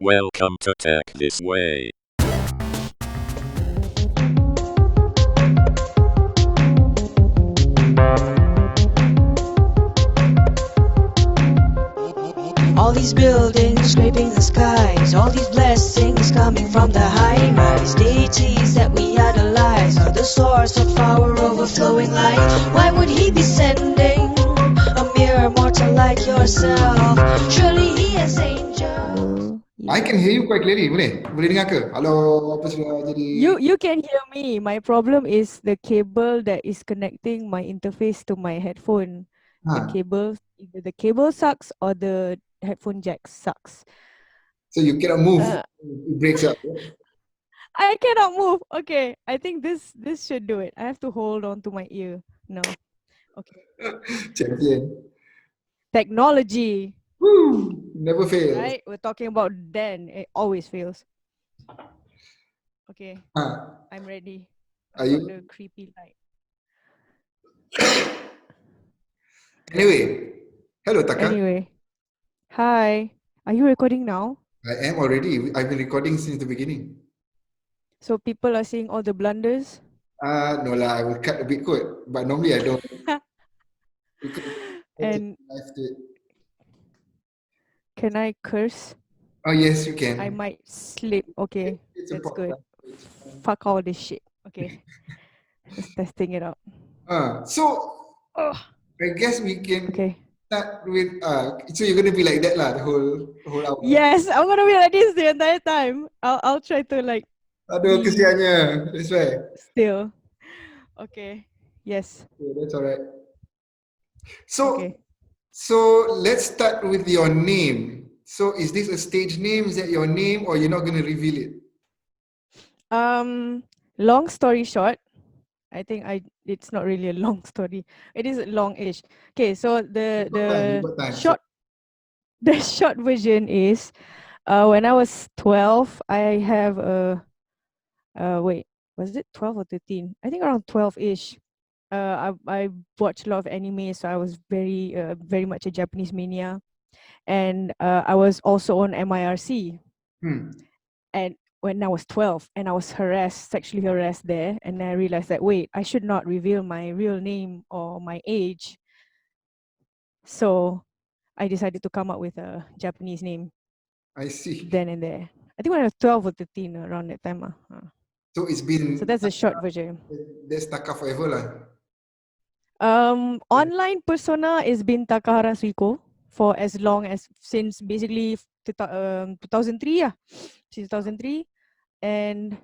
Welcome to Tech This Way. All these buildings scraping the skies, all these blessings coming from the high rise. Deities that we idolize are the source of our overflowing light. Why would he be sending a mere mortal like yourself? Surely he has angels. I can hear you quite clearly. Boleh dengar ke? Halo, apa sudah jadi? You can hear me. My problem is the cable that is connecting my interface to my headphone. The cable, either the cable sucks or the headphone jack sucks. So you cannot move. It breaks up. I cannot move. Okay, I think this should do it. I have to hold on to my ear. No. Okay. Champion. Technology. Woo! Never fails. Right? We're talking about then. It always fails. Okay. I'm ready. Are I've got you? the creepy light. Anyway, hello Taka. Anyway. Hi. Are you recording now? I am already. I've been recording since the beginning. So people are seeing all the blunders? No lah, I will cut a bit kot. But normally I don't. And can I curse? Oh yes, you can. I might slip. Okay, that's good. Fuck all this shit. Okay. Just testing it out. So I guess we can start with so you're gonna be like that lah the whole hour. Yes, I'm gonna be like this the entire time. I'll try to like aduh kesiannya. That's why. Still. Okay. Yes. Yeah, that's alright. So let's start with your name. So is this a stage name? Is that your name, or you're not gonna reveal it? Long story short, I think it's not really a long story. It is long-ish. Okay, so the short version is when I was 12, I have wait, was it 12 or 13? I think around 12-ish. I watched a lot of anime, so I was very much a Japanese mania. And I was also on MIRC. And when I was 12, and I was sexually harassed there, and I realized that, wait, I should not reveal my real name or my age. So I decided to come up with a Japanese name. I see. Then and there. I think when I was 12 or 13, around that time. So it's been... So that's the short version. That's Taka forever lah. Online persona is been Takahara Suiko for as long as since basically 2003. Yeah, since 2003. And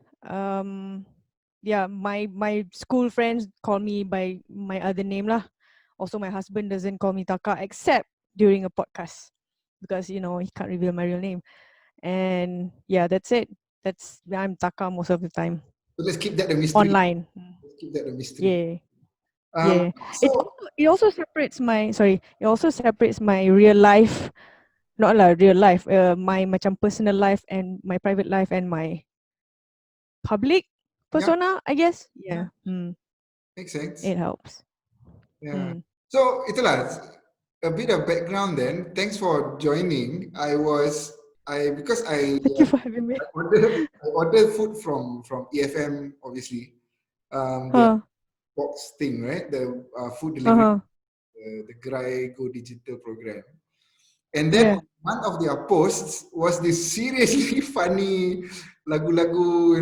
yeah, my school friends call me by my other name lah. Also, my husband doesn't call me Taka except during a podcast because he can't reveal my real name. And yeah, that's it. I'm Taka most of the time. So let's keep that a mystery. Online. Let's keep that a mystery. Yeah. Yeah. It also separates my real life, not like real life, my macam personal life and my private life and my public persona, I guess. Yeah. Makes sense. It helps. Yeah. So itulah a bit of background then. Thanks for joining. Because I Thank you for having me. I ordered food from EFM, obviously. The box thing, right? The food delivery, the Gerai Go Digital program. And then one of their posts was this seriously funny lagu-lagu,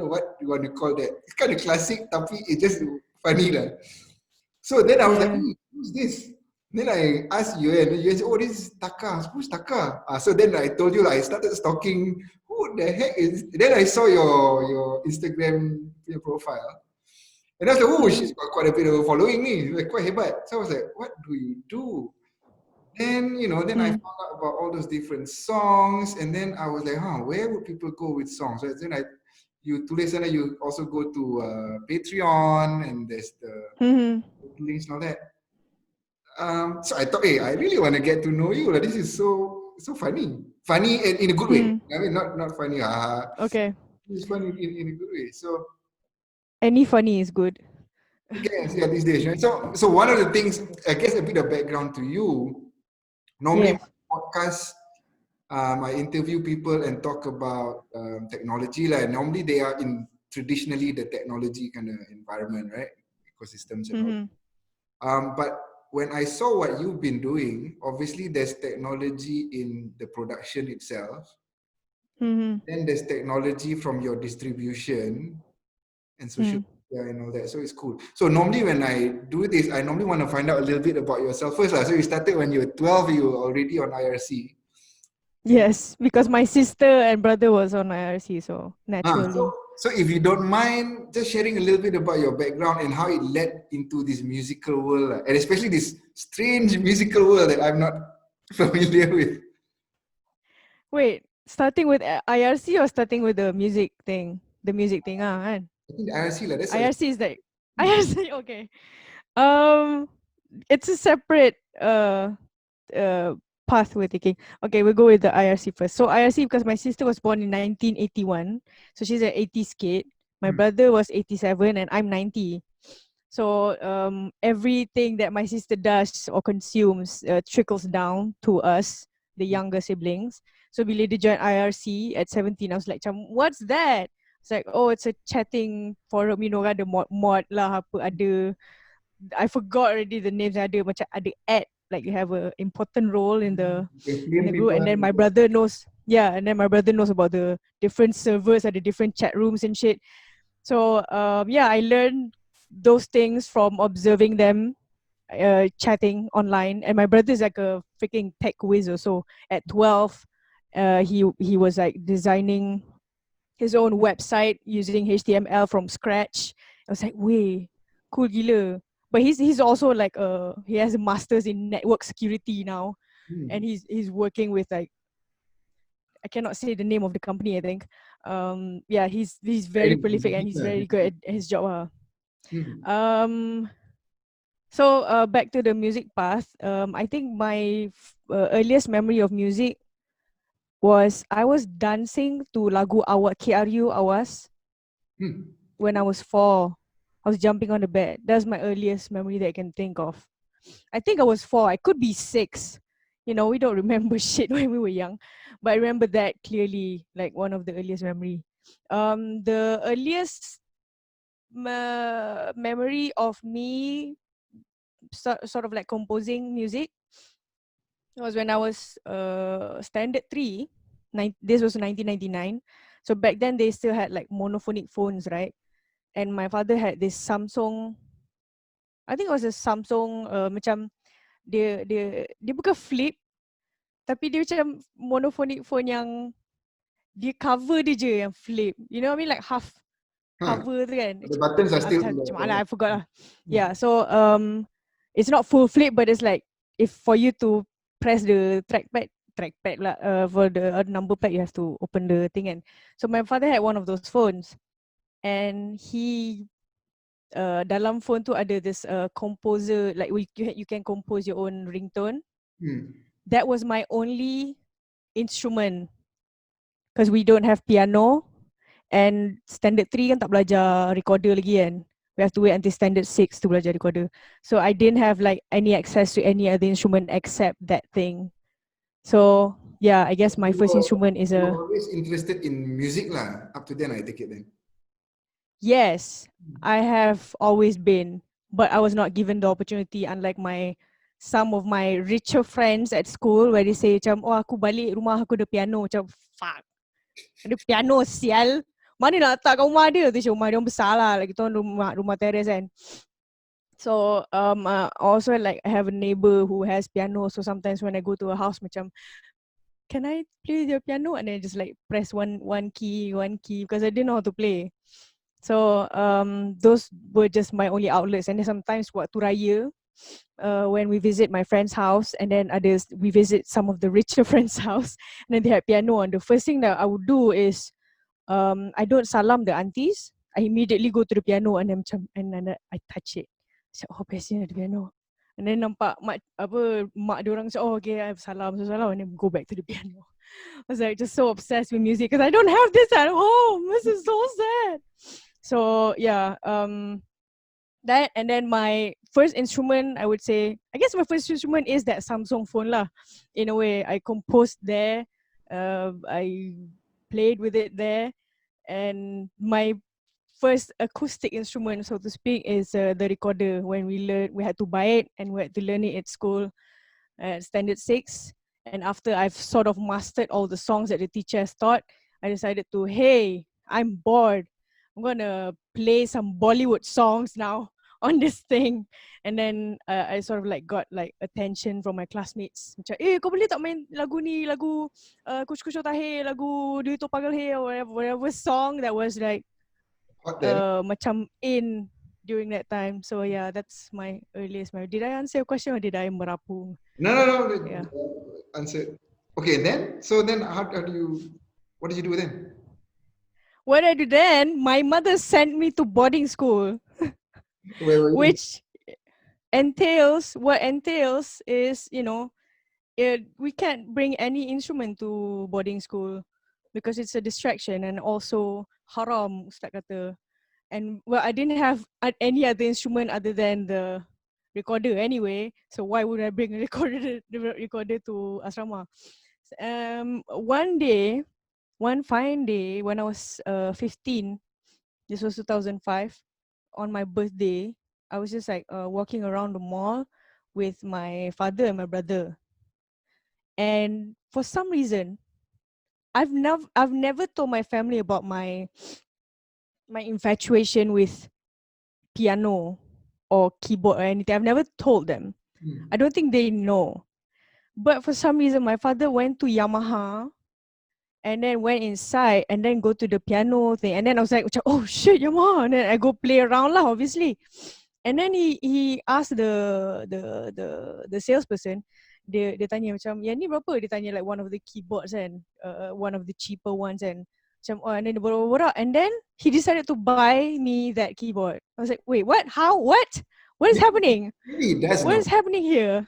what you want to call that? It's kind of classic, tapi it's just funny lah. So then I was like, who's this? Then I asked you, and you said, oh, this is Taka. Who's Taka? So then I told you, I started stalking, who the heck is... Then I saw your Instagram profile. And I was like, oh, she's got quite a bit of a following ni. Like, quite hebat. So I was like, what do you do? Then, then I found out about all those different songs. And then I was like, where would people go with songs? So then you also go to Patreon, and there's the links and all that. So I thought, hey, I really want to get to know you. This is so funny. Funny in a good way. I mean, not funny. Okay. It's funny in a good way. So any funny is good. Yes, yeah, these days. Right? So one of the things, I guess, a bit of background to you. Normally, podcast, I interview people and talk about technology. Like normally they are in traditionally the technology kind of environment, right? Ecosystems and all. But when I saw what you've been doing, obviously there's technology in the production itself. Then there's technology from your distribution and social media and all that. So it's cool. So normally when I do this, I normally want to find out a little bit about yourself first. So you started when you were 12, you were already on IRC. Yes, because my sister and brother was on IRC, so naturally. So if you don't mind just sharing a little bit about your background and how it led into this musical world, and especially this strange musical world that I'm not familiar with. Wait, starting with IRC or starting with the music thing? The music thing, kan? I think IRC lah. That's IRC is like IRC. Okay. Um, it's a separate path we're taking. Okay, we'll go with the IRC first. So IRC, because my sister was born in 1981, so she's an 80s kid. My brother was 87 and I'm 90. So everything that my sister does or consumes trickles down to us, the younger siblings. So bila dia join IRC at 17, I was like, what's that? It's like, oh, it's a chatting forum, you know, ada mod lah, apa ada. I forgot already the names ada, macam ada ad, like you have a important role in the group, and then my brother knows, and then my brother knows about the different servers, ada different chat rooms and shit. So I learned those things from observing them chatting online, and my brother is like a freaking tech wizard. So at 12, he was like designing his own website using HTML from scratch. I was like, way cool gila. But he's also like he has a master's in network security now, and he's working with like, I cannot say the name of the company, I think. He's very prolific and he's very good at his job. So back to the music path. I think my earliest memory of music was I was dancing to lagu Awak KRU Awas when I was 4. I was jumping on the bed. That's my earliest memory that I can think of. I think I was 4. I could be 6. You know, we don't remember shit when we were young, but I remember that clearly, like one of the earliest memory. The earliest memory of me sort of like composing music was when I was standard 3. This was 1999. So back then they still had like monophonic phones, right? And my father had this Samsung, I think it was a Samsung macam dia bukan flip, tapi dia macam monophonic phone yang dia cover dia je yang flip. You know what I mean? Like half cover tu kan. The buttons are still macam I forgot lah. Yeah, so it's not full flip, but it's like if for you to press the trackpad lah, for the number pad you have to open the thing. And so my father had one of those phones, and he dalam phone tu ada this composer, like you can compose your own ringtone. That was my only instrument, because we don't have piano, and standard 3 kan tak belajar recorder lagi kan. We have to wait until standard 6 to belajar recorder. So I didn't have like any access to any other instrument except that thing. So yeah, I guess my first instrument is You were always interested in music lah, up to then I take it then. Yes, I have always been, but I was not given the opportunity, unlike some of my richer friends at school, where they say macam, oh aku balik rumah aku ada piano. Macam fuck, ada piano sial, mana nak letak kat rumah dia tu. Rumah dia besar lah, like kita rumah teres kan. So also like I have a neighbor who has piano, so sometimes when I go to a house macam, can I play your piano? And then just like press one key because I didn't know how to play. So those were just my only outlets. And then sometimes waktu raya, when we visit my friend's house, and then we visit some of the richer friends' house, and then they had piano. And the first thing that I would do is I don't salam the aunties. I immediately go to the piano and then I touch it. So, oh, bestnya ada piano. And then nampak mak diorang say, oh okay, I have salam, and then go back to the piano. I was like just so obsessed with music because I don't have this at home. This is so sad. So yeah, that, and then my first instrument, I would say, I guess my first instrument is that Samsung phone lah. In a way, I composed there. I played with it there, and my first acoustic instrument, so to speak, is the recorder. When we had to buy it and we had to learn it at school at standard 6. And after I've sort of mastered all the songs that the teacher has taught, I decided to, hey, I'm bored, I'm gonna play some Bollywood songs now on this thing. And then I sort of like got like attention from my classmates. Macam, kau boleh tak main lagu ni, lagu Kuch Kuch Hota Hai, lagu Do Itu Pagal Hai, or whatever song that was like macam in during that time. So yeah, that's my earliest memory. Did I answer your question or did I merapu? No. Yeah. Answer. Okay, then how do you? What did you do then? What I do then? My mother sent me to boarding school, Where were you? which entails is we can't bring any instrument to boarding school because it's a distraction and also haram, Ustaz kata. And well, I didn't have any other instrument other than the recorder anyway. So why would I bring a recorder to asrama? One fine day when I was 15, this was 2005, on my birthday, I was just like walking around the mall with my father and my brother. And for some reason, I've never told my family about my infatuation with piano or keyboard or anything. I've never told them. I don't think they know. But for some reason, my father went to Yamaha and then went inside and then go to the piano thing. And then I was like, oh shit, Yamaha. And then I go play around lah, obviously. And then he asked the salesperson, dia tanya macam, yang ni berapa? Dia tanya like one of the keyboards and one of the cheaper ones and macam, oh, and then borak-borak. And then he decided to buy me that keyboard. I was like, wait, what? How? What? What is happening? Maybe he does What know. is happening here?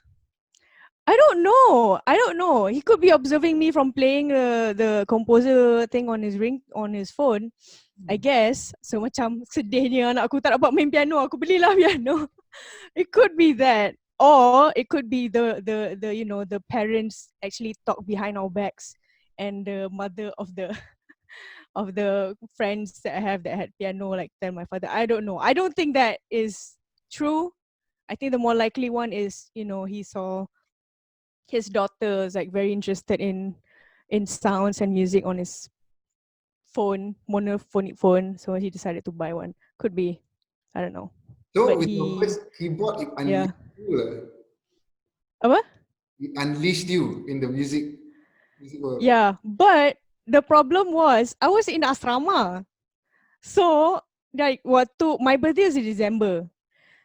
I don't know. He could be observing me from playing the composer thing on his phone. I guess. So macam sedihnya anak aku tak dapat main piano, aku belilah piano. It could be that. Or it could be the the parents actually talk behind our backs and the mother of the of the friends that I have that had piano like tell my father. I don't know. I don't think that is true. I think the more likely one is, he saw his daughter is like very interested in sounds and music on his phone, monophonic phone, so he decided to buy one. Could be, I don't know. So But with your first keyboard, it unleashed you. Apa? It unleashed you in the music world. Yeah, but the problem was I was in asrama, so like my birthday is in December,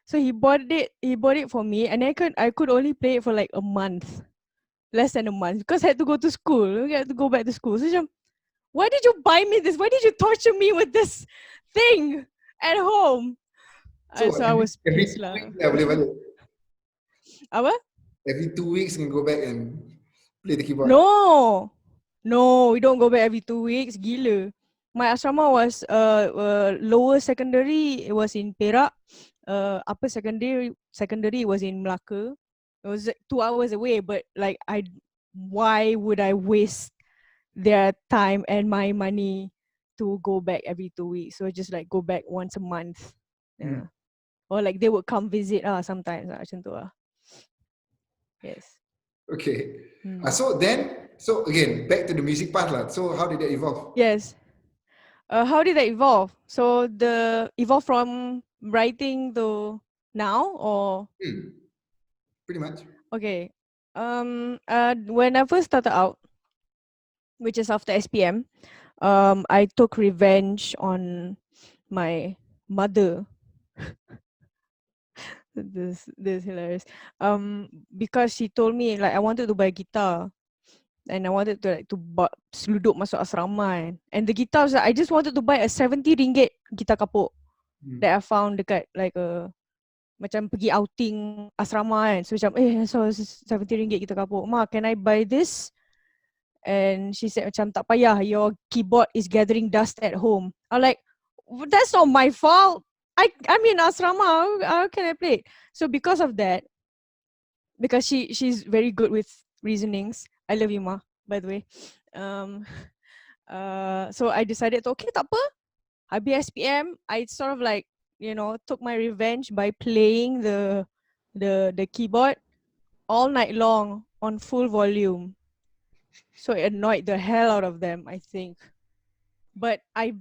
so he bought it for me, and I could only play it for like a month, less than a month, because I had to go to school. I had to go back to school. So why did you buy me this? Why did you torture me with this thing at home? So I was pissed lah. Apa? Every 2 weeks you can go back and play the keyboard. No, we don't go back every 2 weeks. Gila. My asrama was lower secondary. It was in Perak. Upper secondary was in Melaka. It was 2 hours away, but like why would I waste their time and my money to go back every 2 weeks? So I just like go back once a month. Yeah. Or like they would come visit sometimes macam tu lah. Yes. Okay. So again, back to the music part lah. So how did that evolve? Yes. How did that evolve? So evolve from writing to now, or? Pretty much. Okay. When I first started out, which is after SPM, I took revenge on my mother. This is hilarious. Because she told me like I wanted to buy a guitar, and I wanted to seluduk masuk asrama kan. And the guitar was like, I just wanted to buy a 70 ringgit guitar kapuk that I found dekat like macam pergi outing asrama kan. So macam so 70 ringgit guitar kapuk. Ma, can I buy this? And she said macam tak payah, your keyboard is gathering dust at home. I'm like, that's not my fault. I'm in asrama. How can I play it? So because of that, because she's very good with reasonings. I love you, Ma, by the way. Um, so I decided, okay, tak apa. Habis SPM, I sort of like, took my revenge by playing the keyboard all night long on full volume. So it annoyed the hell out of them, I think. But I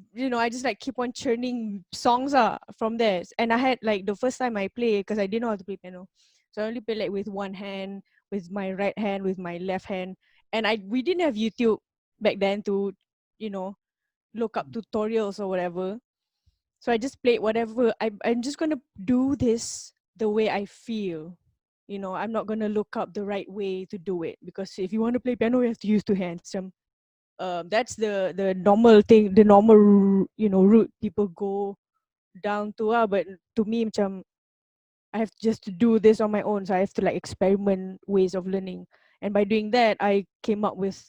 just like keep on churning songs from there. And I had like the first time I played, because I didn't know how to play piano. So I only play like with one hand, with my right hand, with my left hand. And we didn't have YouTube back then to, you know, look up tutorials or whatever. So I just played whatever. I'm just gonna do this the way I feel. I'm not gonna look up the right way to do it, because if you want to play piano, you have to use two hands. That's the normal thing, the normal route people go down to. But to me, macam, I have just to do this on my own. So I have to like experiment ways of learning. And by doing that, I came up with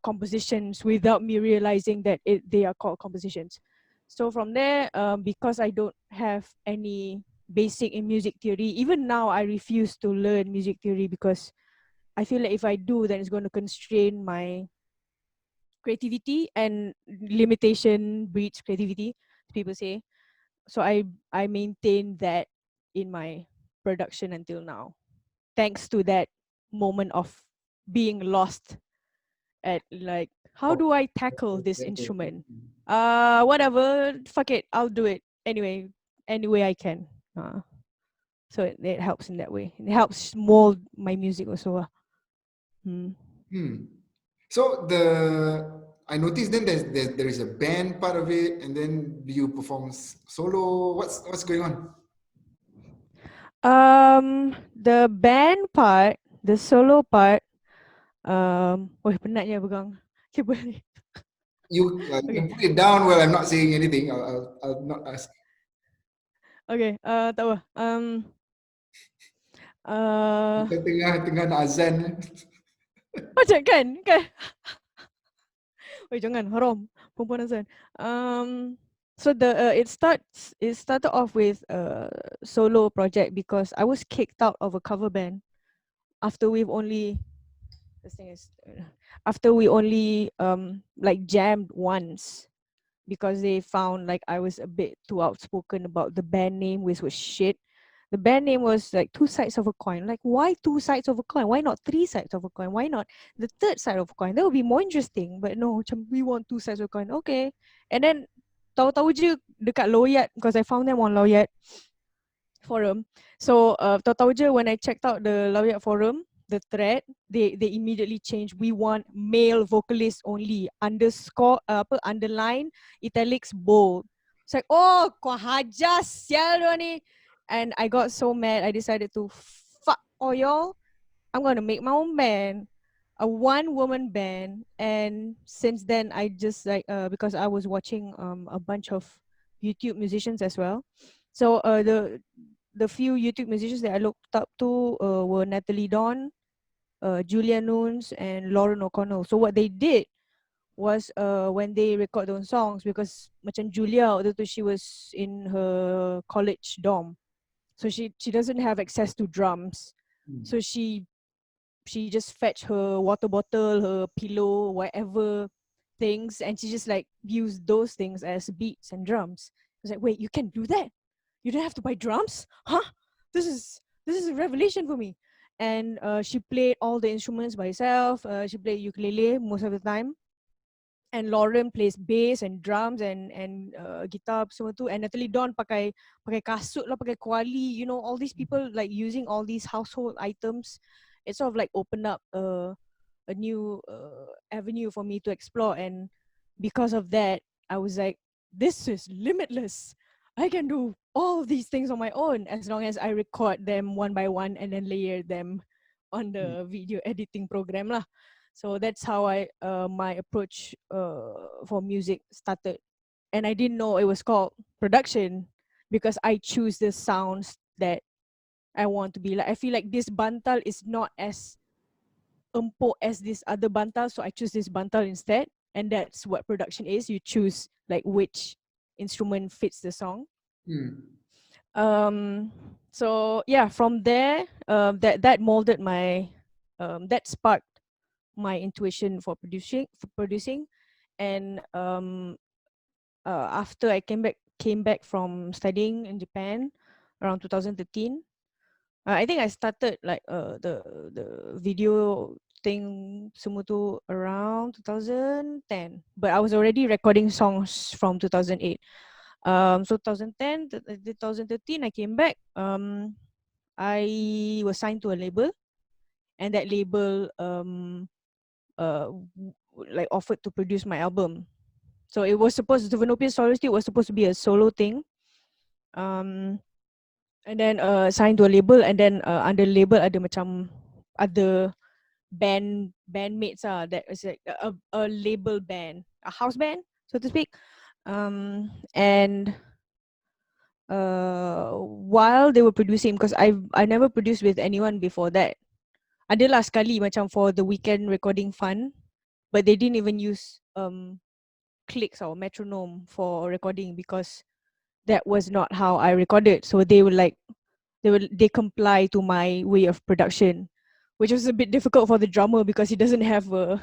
compositions without me realizing that they are called compositions. So from there, because I don't have any basic in music theory, even now I refuse to learn music theory, because I feel like if I do, then it's going to constrain my creativity, and limitation breeds creativity, people say. So I maintain that in my production until now, thanks to that moment of being lost at like, how Oh, do I tackle this that's it. instrument? Whatever, fuck it, I'll do it anyway, any way I can. So it helps in that way. It helps mold my music also. So I noticed then there is a band part of it, and then you perform solo. What's going on? The band part, the solo part, wah penatnya pegang keyboard ni. You can Okay, put it down. Well, I'm not saying anything. I'll not ask. okay, tak apa. Uh, Kita tengah nak azan. Macam kan? Wait, jangan, haram. Perempuan azan. So it started off with a solo project, because I was kicked out of a cover band after we've only this thing is after we only like jammed once, because they found like I was a bit too outspoken about the band name, which was shit. The band name was like two sides of a coin. Like, why two sides of a coin? Why not three sides of a coin? Why not the third side of a coin? That would be more interesting. But no, macam, we want two sides of a coin. Okay. And then tahu-tahu je dekat Loyat, because I found them on Loyat forum. So tahu-tahu je when I checked out the Loyat forum, the thread, they immediately changed. We want male vocalists only. Underscore underline, italics, bold. It's like, oh, kau hajar sial dia ni. And I got so mad, I decided to fuck all y'all. I'm gonna make my own band, a one-woman band. And since then, I just like because I was watching a bunch of YouTube musicians as well. So the few YouTube musicians that I looked up to were Natalie Dawn, Julia Nunes, and Lauren O'Connell. So what they did was when they record their own songs, because macam Julia, waktu tu she was in her college dorm, so she doesn't have access to drums. So she just fetch her water bottle, her pillow, whatever things, and she just like use those things as beats and drums. I was like, wait, you can do that? You don't have to buy drums? Huh? This is a revelation for me. And she played all the instruments by herself. She played ukulele most of the time. And Lauren plays bass and drums and guitar semua tu. And Natalie Dawn pakai kasut lah, pakai kuali. All these people like using all these household items. It sort of like opened up a new avenue for me to explore. And because of that, I was like, this is limitless. I can do all of these things on my own, as long as I record them one by one and then layer them on the video editing program lah. So that's how my approach for music started. And I didn't know it was called production, because I choose the sounds that I want to be like. I feel like this bantal is not as empuk as this other bantal, so I choose this bantal instead. And that's what production is. You choose like which instrument fits the song. So yeah, from there, that molded my that sparked my intuition for producing. And after I came back from studying in Japan around 2013, I think I started like the video thing semua tu around 2010, but I was already recording songs from 2008. So 2010, 2013, I came back. I was signed to a label, and that label like offered to produce my album. So it was supposed to, Venopian Solitude was supposed to be a solo thing. And then signed to a label, and then under label ada macam ada bandmates that is like a label band, a house band, so to speak. And while they were producing, because I never produced with anyone before that. Adalah sekali macam for the weekend recording fun, but they didn't even use clicks or metronome for recording, because that was not how I recorded. So they were like, they comply to my way of production, which was a bit difficult for the drummer because he doesn't have a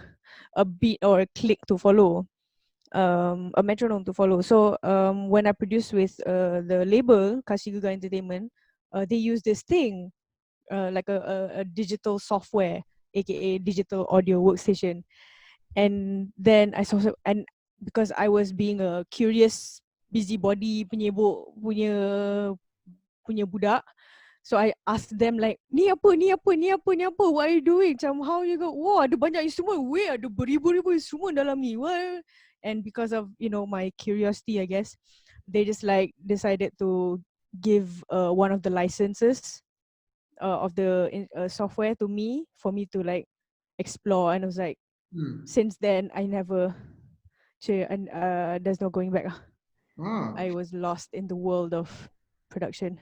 beat or a click to follow, a metronome to follow. So when I produced with the label Kashigaga Entertainment, they use this thing, like a digital software, aka digital audio workstation. And then I saw, and because I was being a curious busybody penyebok punya budak, so I asked them like, ni apa, ni apa, ni apa, ni apa, what are you doing? Macam how you go, wah ada banyak instrumen, weh ada beribu-ribu instrumen dalam ni, what? And because of, my curiosity, I guess, they just like decided to give one of the licenses of the software to me, for me to like explore. And I was like, since then I never, and there's no going back. I was lost in the world of production.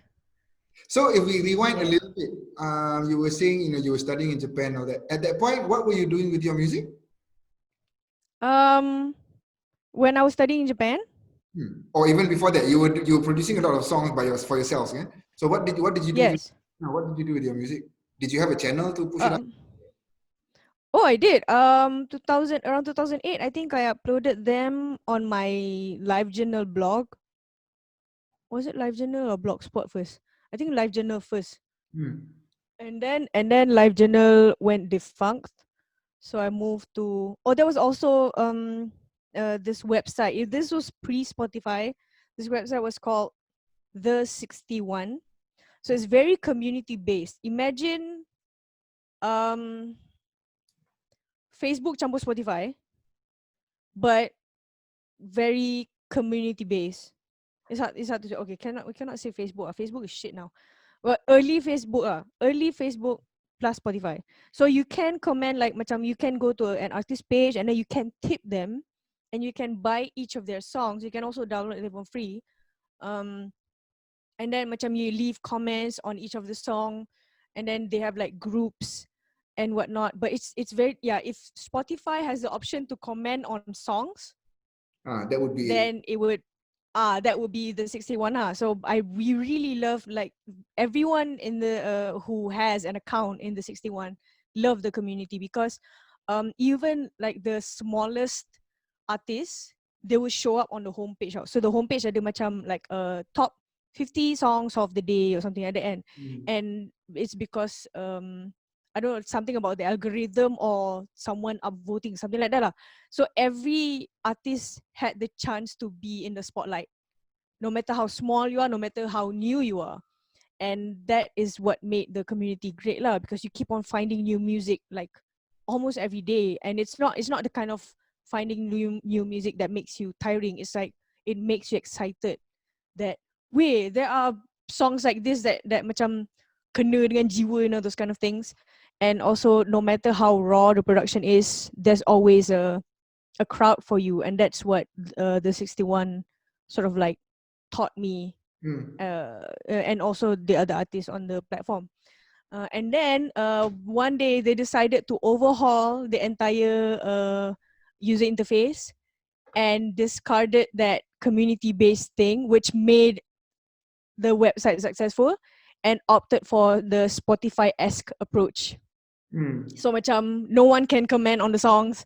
So if we rewind a little bit, you were saying, you were studying in Japan, or that. At that point, what were you doing with your music? When I was studying in Japan, or even before that, you were producing a lot of songs for yourselves, yeah? So what did you do? yes. What did you do with your music? Did you have a channel to push it up? Oh, I did. 2008, I think I uploaded them on my LiveJournal blog. Was it LiveJournal or Blogspot first? I think LiveJournal first. And then LiveJournal went defunct. So I moved to, there was also this website. This was pre-Spotify. This website was called The 61. So it's very community based. Imagine Facebook campur Spotify, but very community based. It's hard to say. Okay, we cannot say Facebook. Facebook is shit now. But early Facebook plus Spotify. So you can comment, like macam you can go to an artist page, and then you can tip them, and you can buy each of their songs. You can also download them for free. And then macam you leave comments on each of the song, and then they have like groups and whatnot. But it's very, if Spotify has the option to comment on songs, that would be then it would that would be the 61. So we really love, like, everyone in the who has an account in the 61 love the community, because even like the smallest artists, they will show up on the homepage. So the homepage ada macam like top 50 songs of the day or something at the end. And it's because I don't know, something about the algorithm or someone upvoting, something like that. So every artist had the chance to be in the spotlight, no matter how small you are, no matter how new you are. And that is what made the community great, because you keep on finding new music like almost every day. And it's not the kind of finding new music that makes you tiring. It's like it makes you excited that, wait, there are songs like this that macam kena dengan jiwa, those kind of things. And also, no matter how raw the production is, there's always a crowd for you. And that's what the 61 sort of like taught me, and also the other artists on the platform. And then one day they decided to overhaul the entire user interface and discarded that community-based thing, which made the website successful, and opted for the Spotify-esque approach. So macam no one can comment on the songs,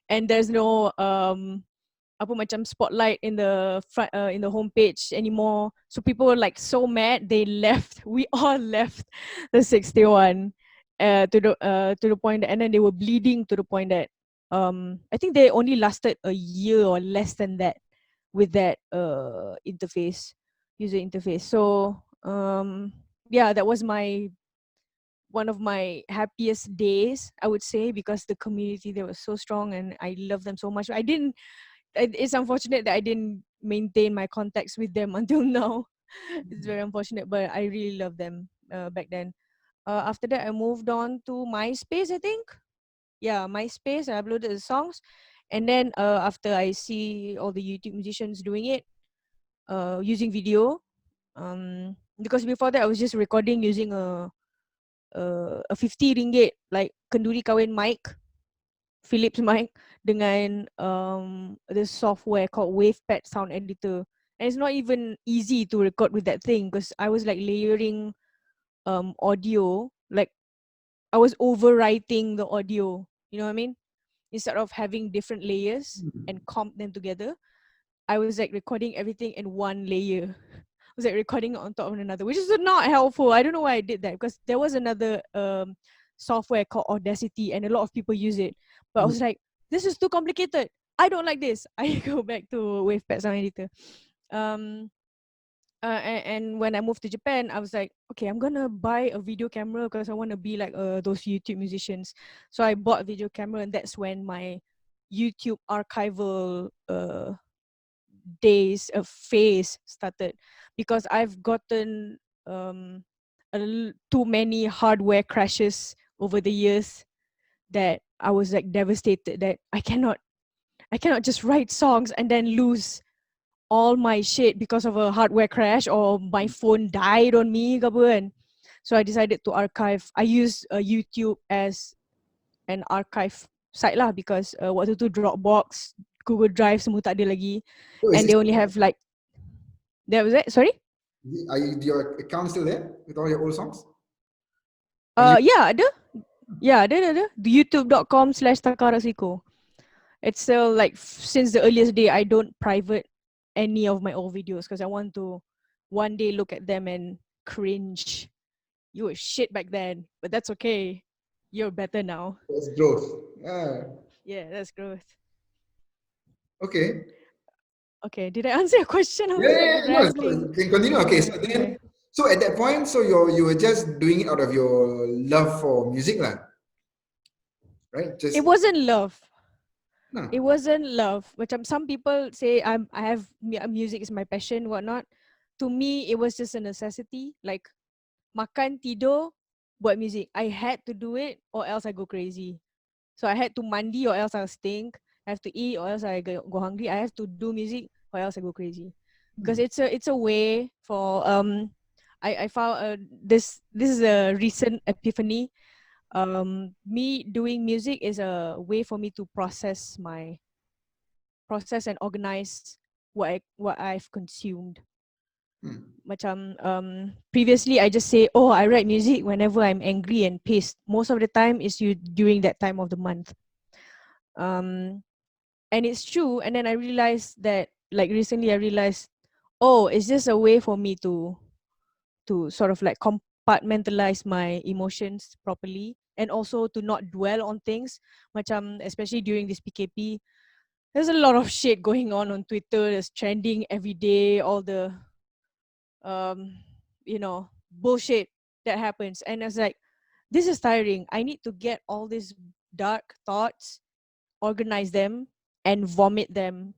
and there's no apa macam spotlight in the front in the homepage anymore. So people were like so mad, they left. We all left the 61 to the point that, and then they were bleeding to the point that I think they only lasted a year or less than that with that user interface. So yeah, that was one of my happiest days, I would say, because the community there was so strong and I love them so much. It's unfortunate that I didn't maintain my contacts with them until now. It's very unfortunate, but I really love them back then. After that, I moved on to MySpace, I think. Yeah, MySpace. I uploaded the songs. And then after I see all the YouTube musicians doing it, using video, because before that I was just recording using a 50 ringgit like kenduri kahwin mic, Philips mic, dengan this software called WavePad Sound Editor. And it's not even easy to record with that thing because I was like layering audio, like I was overwriting the audio, you know what I mean? Instead of having different layers and comp them together, I was like recording everything in one layer. I was like recording on top of another, which is not helpful. I don't know why I did that because there was another software called Audacity and a lot of people use it. But I was like, this is too complicated. I don't like this. I go back to WavePad Sound Editor. And when I moved to Japan, I was like, okay, I'm gonna buy a video camera because I want to be like those YouTube musicians. So I bought a video camera, and that's when my YouTube archival days of phase started, because I've gotten too many hardware crashes over the years that I was like devastated that I cannot just write songs and then lose all my shit because of a hardware crash or my phone died on me ke apa kan. So I decided to archive. I use YouTube as an archive site lah because waktu tu Dropbox, Google Drive semua tak ada lagi, and they only have like that was it. Sorry. Are your account still there with all your old songs? Yeah, ada. Yeah, ada. youtube.com/Takahara Suiko. It's still like since the earliest day I don't private any of my old videos because I want to one day look at them and cringe. You were shit back then, but that's okay. You're better now. That's growth. Yeah, that's growth. Okay. Okay, did I answer your question? I was like rambling. No, can continue. Okay, so then, so at that point, so you were just doing it out of your love for music, lah, right? Just it wasn't love. no. It wasn't love. Macam some people say I have music is my passion, whatnot. To me, it was just a necessity. Like makan, tidur, buat music. I had to do it or else I go crazy. So I had to mandi or else I'll stink. I have to eat or else I go hungry. I have to do music or else I go crazy. Because it's a way for I found this is a recent epiphany. Me doing music is a way for me to process and organize what I've consumed. Macam previously I just say, oh, I write music whenever I'm angry and pissed. Most of the time is during that time of the month. And it's true. And then I realized that, like recently I realized, oh, is this a way for me to sort of like compartmentalize my emotions properly, and also to not dwell on things. Macam especially during this PKP, there's a lot of shit going on Twitter. There's trending every day, all the bullshit that happens. And I was like, this is tiring. I need to get all these dark thoughts, organize them, and vomit them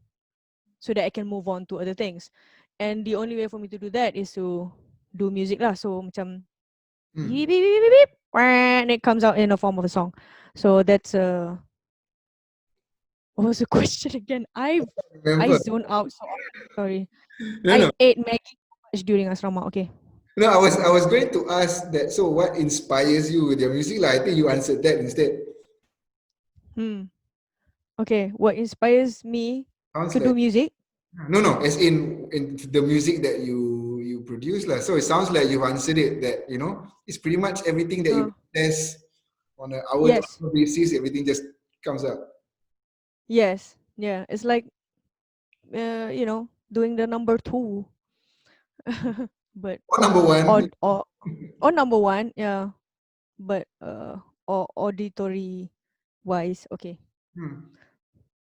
so that I can move on to other things. And the only way for me to do that is to do music lah. So macam beep, beep, beep, beep, beep, and it comes out in the form of a song. So that's what was the question again? I zoned out. Sorry. I ate Maggie much during asrama. Okay. No, I was going to ask that. So, what inspires you with your music? Like, I think you answered that instead. Okay, what inspires me to do music? No, as in the music that you produce, lah. So it sounds like you've answered it. That it's pretty much everything that you possess on an hour to Yes. hour basis, everything just comes out. Yes. Yeah. It's like doing the number two. But Or number or one. or or number one, yeah. But or auditory wise, okay. Hmm.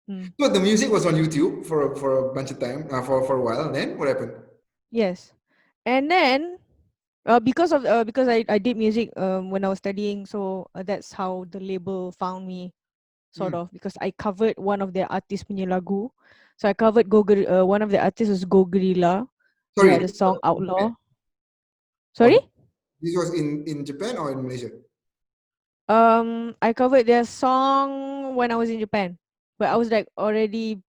Mm. So the music was on YouTube for a bunch of time, for a while. Then what happened? Yes. And then because I did music when I was studying, so that's how the label found me, sort Hmm. of, because I covered one of their artists punya lagu. So I covered one of the artists was Go Gorilla, who Sorry, had a this was song in Japan, Outlaw. or Sorry? this was in Japan or in Malaysia? I covered their song when I was in Japan. But I was like already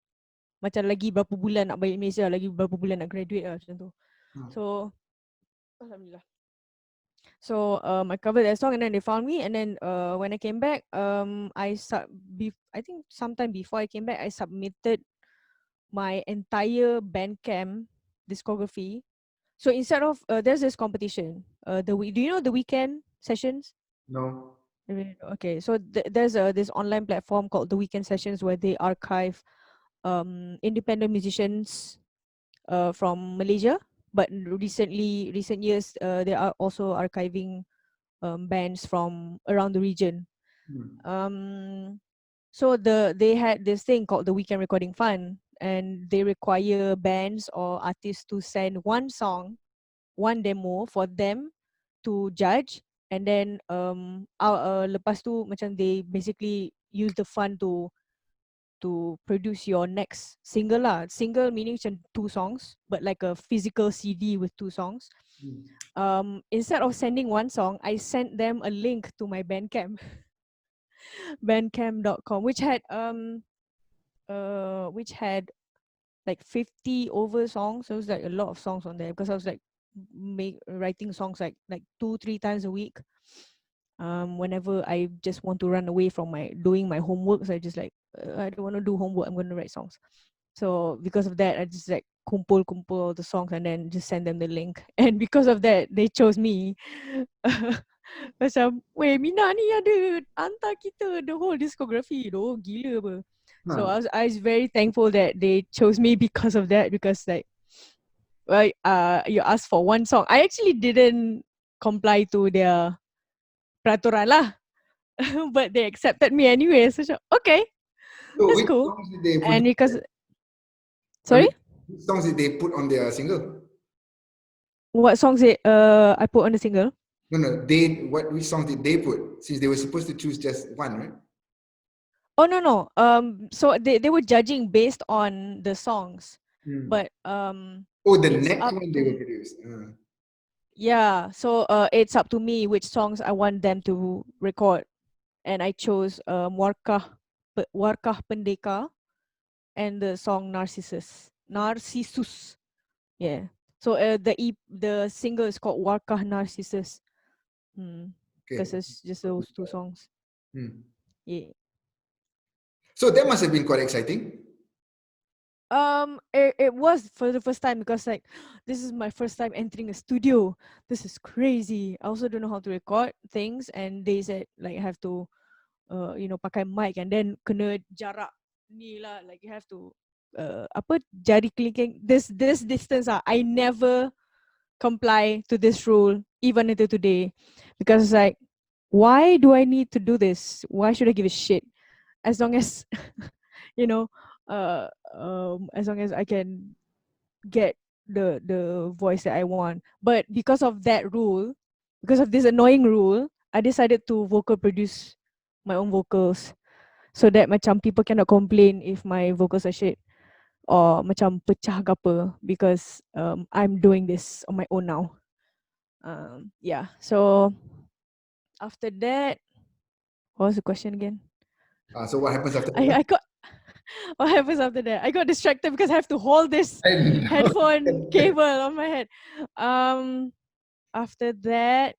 macam lagi berapa bulan nak balik Malaysia, lagi berapa bulan nak graduate lah macam tu. Hmm. So Alhamdulillah. So I covered that song and then they found me, and then when I came back, I think sometime before I came back, I submitted my entire Bandcamp discography. So instead of there's this competition, do you know the weekend sessions? No. Okay, so there's this online platform called the Weekend Sessions where they archive independent musicians from Malaysia, but recent years they are also archiving bands from around the region. Hmm. So they had this thing called the Weekend Recording Fund, and they require bands or artists to send one song, one demo for them to judge, and then lepas tu macam they basically use the fund to produce your next single lah. Single meaning macam 2 songs, but like a physical CD with 2 songs. Hmm. Instead of sending one song, I sent them a link to my Bandcamp, bandcamp.com, which had like 50 over songs. So it was like a lot of songs on there because I was like writing songs like 2-3 times a week. Whenever I just want to run away from my doing my homework, so I just like I don't want to do homework, I'm going to write songs. So because of that, I just like kumpul all the songs and then just send them the link. And because of that, they chose me. Macam, weh, Mina ni ada hantar kita the whole discography tu. Gila apa. So Huh. I was very thankful that they chose me because of that, because like, well, you asked for one song. I actually didn't comply to their peraturan lah. But they accepted me anyway. So okay, So that's which cool. songs did they And produce? because, I sorry? mean, which songs did they put on their single? What songs I put on the single? No. Which songs did they put? Since they were supposed to choose just one, right? Oh no. So they were judging based on the songs, Hmm. but Oh, the it's next up one they will to, produce. yeah. So it's up to me which songs I want them to record, and I chose Warkah Pendeka and the song Narcissus. Yeah. So the single is called Warkah Narcissus. Because Okay. it's just those 2 songs. Hmm. Yeah. So that must have been quite exciting. It was for the first time, because like this is my first time entering a studio. This is crazy. I also don't know how to record things, and they said like I have to pakai mic, and then kena jarak ni lah, like you have to apa jari kelingking this distance I never comply to this rule even until today, because it's like, why do I need to do this? Why should I give a shit? As long as you know as long as I can get the voice that I want. But because of that rule, because of this annoying rule, I decided to vocal produce my own vocals, so that macam people cannot complain if my vocals are shit or macam pecah ke apa, because I'm doing this on my own now. Yeah. So after that, what was the question again? So what happens after I that? got what happens after that? I got distracted because I have to hold this I know. headphone cable on my head. After that,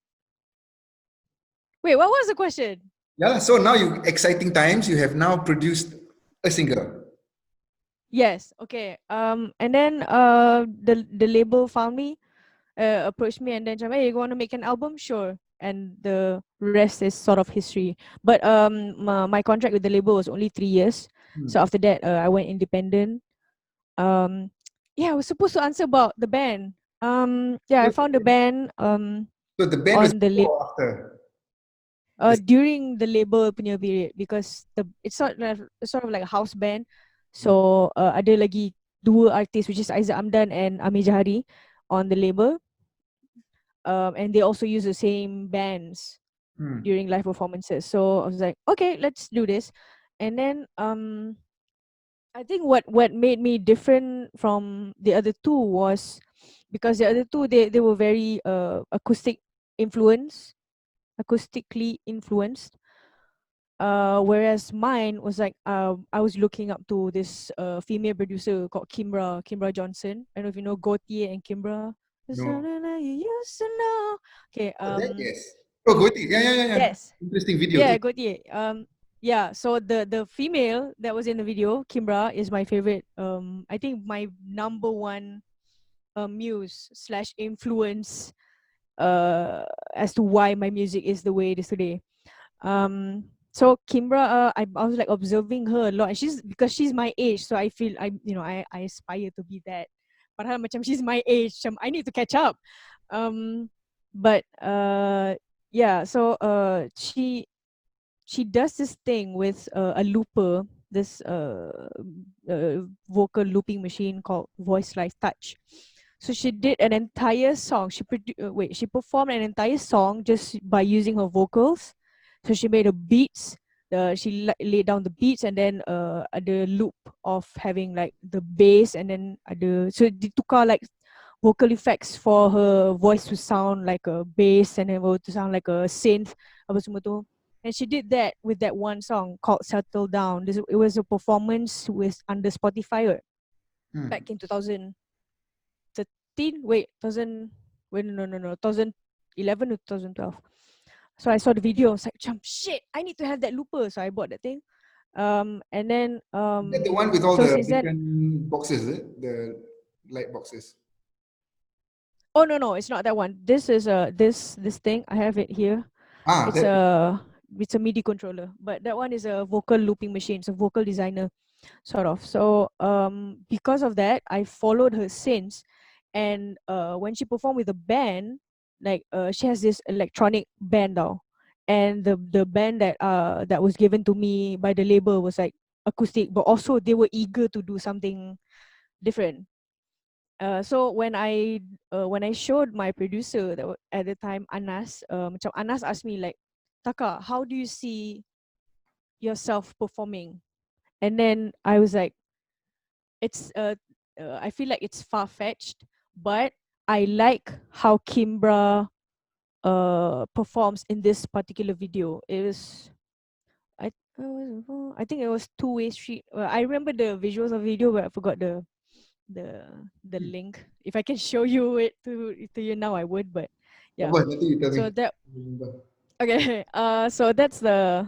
wait, what was the question? Yeah. So now exciting times. You have now produced a single. Yes. Okay. And then the label found me, approached me, and then said, "Hey, you want to make an album? Sure." and the rest is sort of history. But my contract with the label was only 3 years. So after that, I went independent. Yeah, I was supposed to answer about the band. Yeah, I found the band So the band was on the before or after? during the label punya period, because it's sort of like a house band. So ada lagi dua artis, which is Aizat Amdan and Amir Jahari on the label. And they also use the same bands during live performances. So I was like, okay, let's do this. And then I think what made me different from the other two was because the other two, they were very acoustically influenced. Whereas mine was like, I was looking up to this female producer called Kimbra Johnson. I don't know if you know Gautier and Kimbra. No. You used to know. Okay. Oh, that, yes. Oh, Goti. Yeah. Yes. Interesting video Yeah, too. Gautier. Yeah. So the female that was in the video, Kimbra, is my favorite. I think my number one muse slash influence as to why my music is the way it is today. So Kimbra, I was like observing her a lot, and because she's my age, so I feel I aspire to be that. Padahal macam she's my age, macam I need to catch up. But yeah, so she does this thing with a looper, this vocal looping machine called Voice Live Touch. So she did an entire song. She performed an entire song just by using her vocals. So she made a beats. She laid down the beats, and then the loop of having like the bass, and then so ditukar like vocal effects for her voice to sound like a bass, and then to sound like a synth apa semua tu. And she did that with that one song called Settle Down. It was a performance with under Spotify back in 2013. Wait, 2000. Wait, no, 2011 or 2012. So I saw the video. I was like, shit, I need to have that looper. So I bought that thing. And then Is that the one with all so the since then, different boxes, is it? The light boxes. oh no, it's not that one. This is this thing. I have it here. It's That. a MIDI controller, but that one is a vocal looping machine. It's a vocal designer sort of. So because of that, I followed her since. And when she performed with a band, like she has this electronic band now, and the band that was given to me by the label was like acoustic, but also they were eager to do something different. So when I showed my producer at the time, Anas, macam Anas asked me like, Taka, how do you see yourself performing? And then I was like, it's I feel like it's far fetched, but I like how Kimbra performs in this particular video. I think it was two-way street. I remember the visuals of the video, but I forgot the the link. If I can show you it to you now, I would. But yeah. What? Nanti you tell So me. that okay. So that's the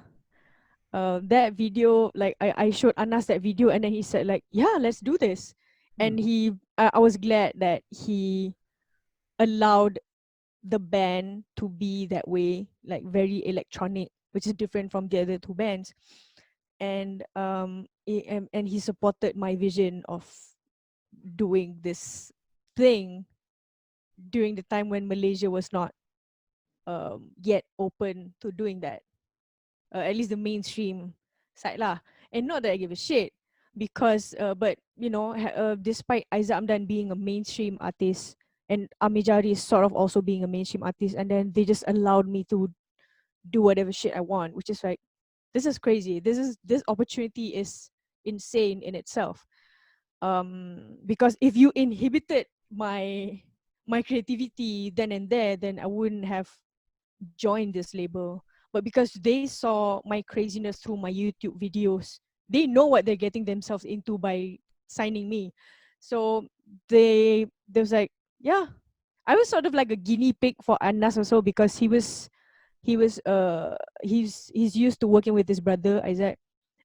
that video. Like I showed Anas that video, and then he said like, yeah, let's do this. And I was glad that he allowed the band to be that way, like very electronic, which is different from the other two bands. And and he supported my vision of doing this thing during the time when Malaysia was not yet open to doing that. At least the mainstream side lah. And not that I give a shit, because but despite Aizat Amdan being a mainstream artist and Amijari is sort of also being a mainstream artist, and then they just allowed me to do whatever shit I want, which is like, this is crazy. This opportunity is insane in itself. Because if you inhibited my creativity then and there, then I wouldn't have joined this label. But because they saw my craziness through my YouTube videos, they know what they're getting themselves into by signing me. So they was like, yeah. I was sort of like a guinea pig for Anas also, because he's used to working with his brother Isaac,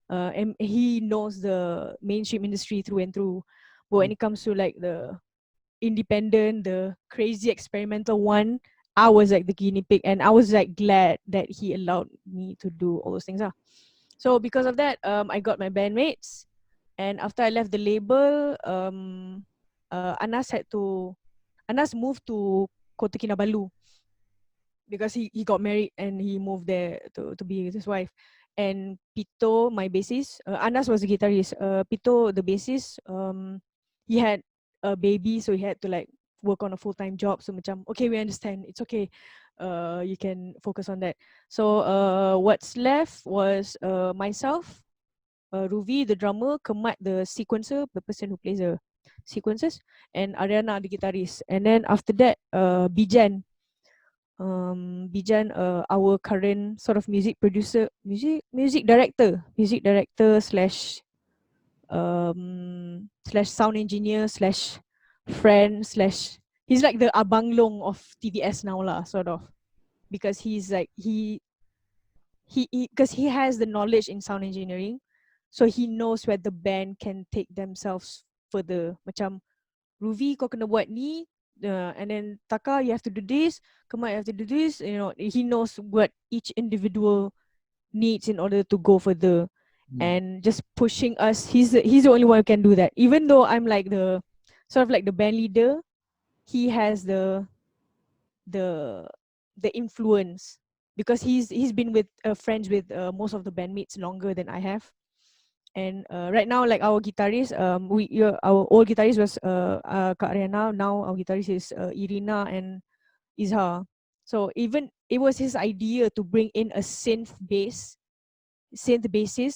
and he knows the mainstream industry through and through. But when it comes to like the independent, the crazy experimental one, I was like the guinea pig, and I was like glad that he allowed me to do all those things. So because of that, I got my bandmates, and after I left the label, Anas moved to Kota Kinabalu because he got married and he moved there to be with his wife. And Pito, my bassist, Anas was the guitarist. Pito, the bassist, he had a baby, so he had to like work on a full-time job. So macam, okay, we understand. It's okay. You can focus on that. So what's left was myself, Ruvi, the drummer, Kemat, the sequencer, the person who plays the sequences, and Ariana, the guitarist. And then after that, Bijan, Bijan, our current sort of music producer, music director slash sound engineer slash friend slash, he's like the abang long of TVS now lah, sort of, because he's like because he has the knowledge in sound engineering, so he knows where the band can take themselves further. Macam Ruvi, kau kena buat ni, and then Taka, you have to do this, Kemal, you have to do this. You know, he knows what each individual needs in order to go further, and just pushing us. He's the only one who can do that. Even though I'm like the sort of like the band leader, he has the influence, because he's been with friends with most of the bandmates longer than I have. And right now, like our guitarist, our old guitarist was Kak Ariana. Now our guitarist is Irina and Izha. So even it was his idea to bring in a synth bassist,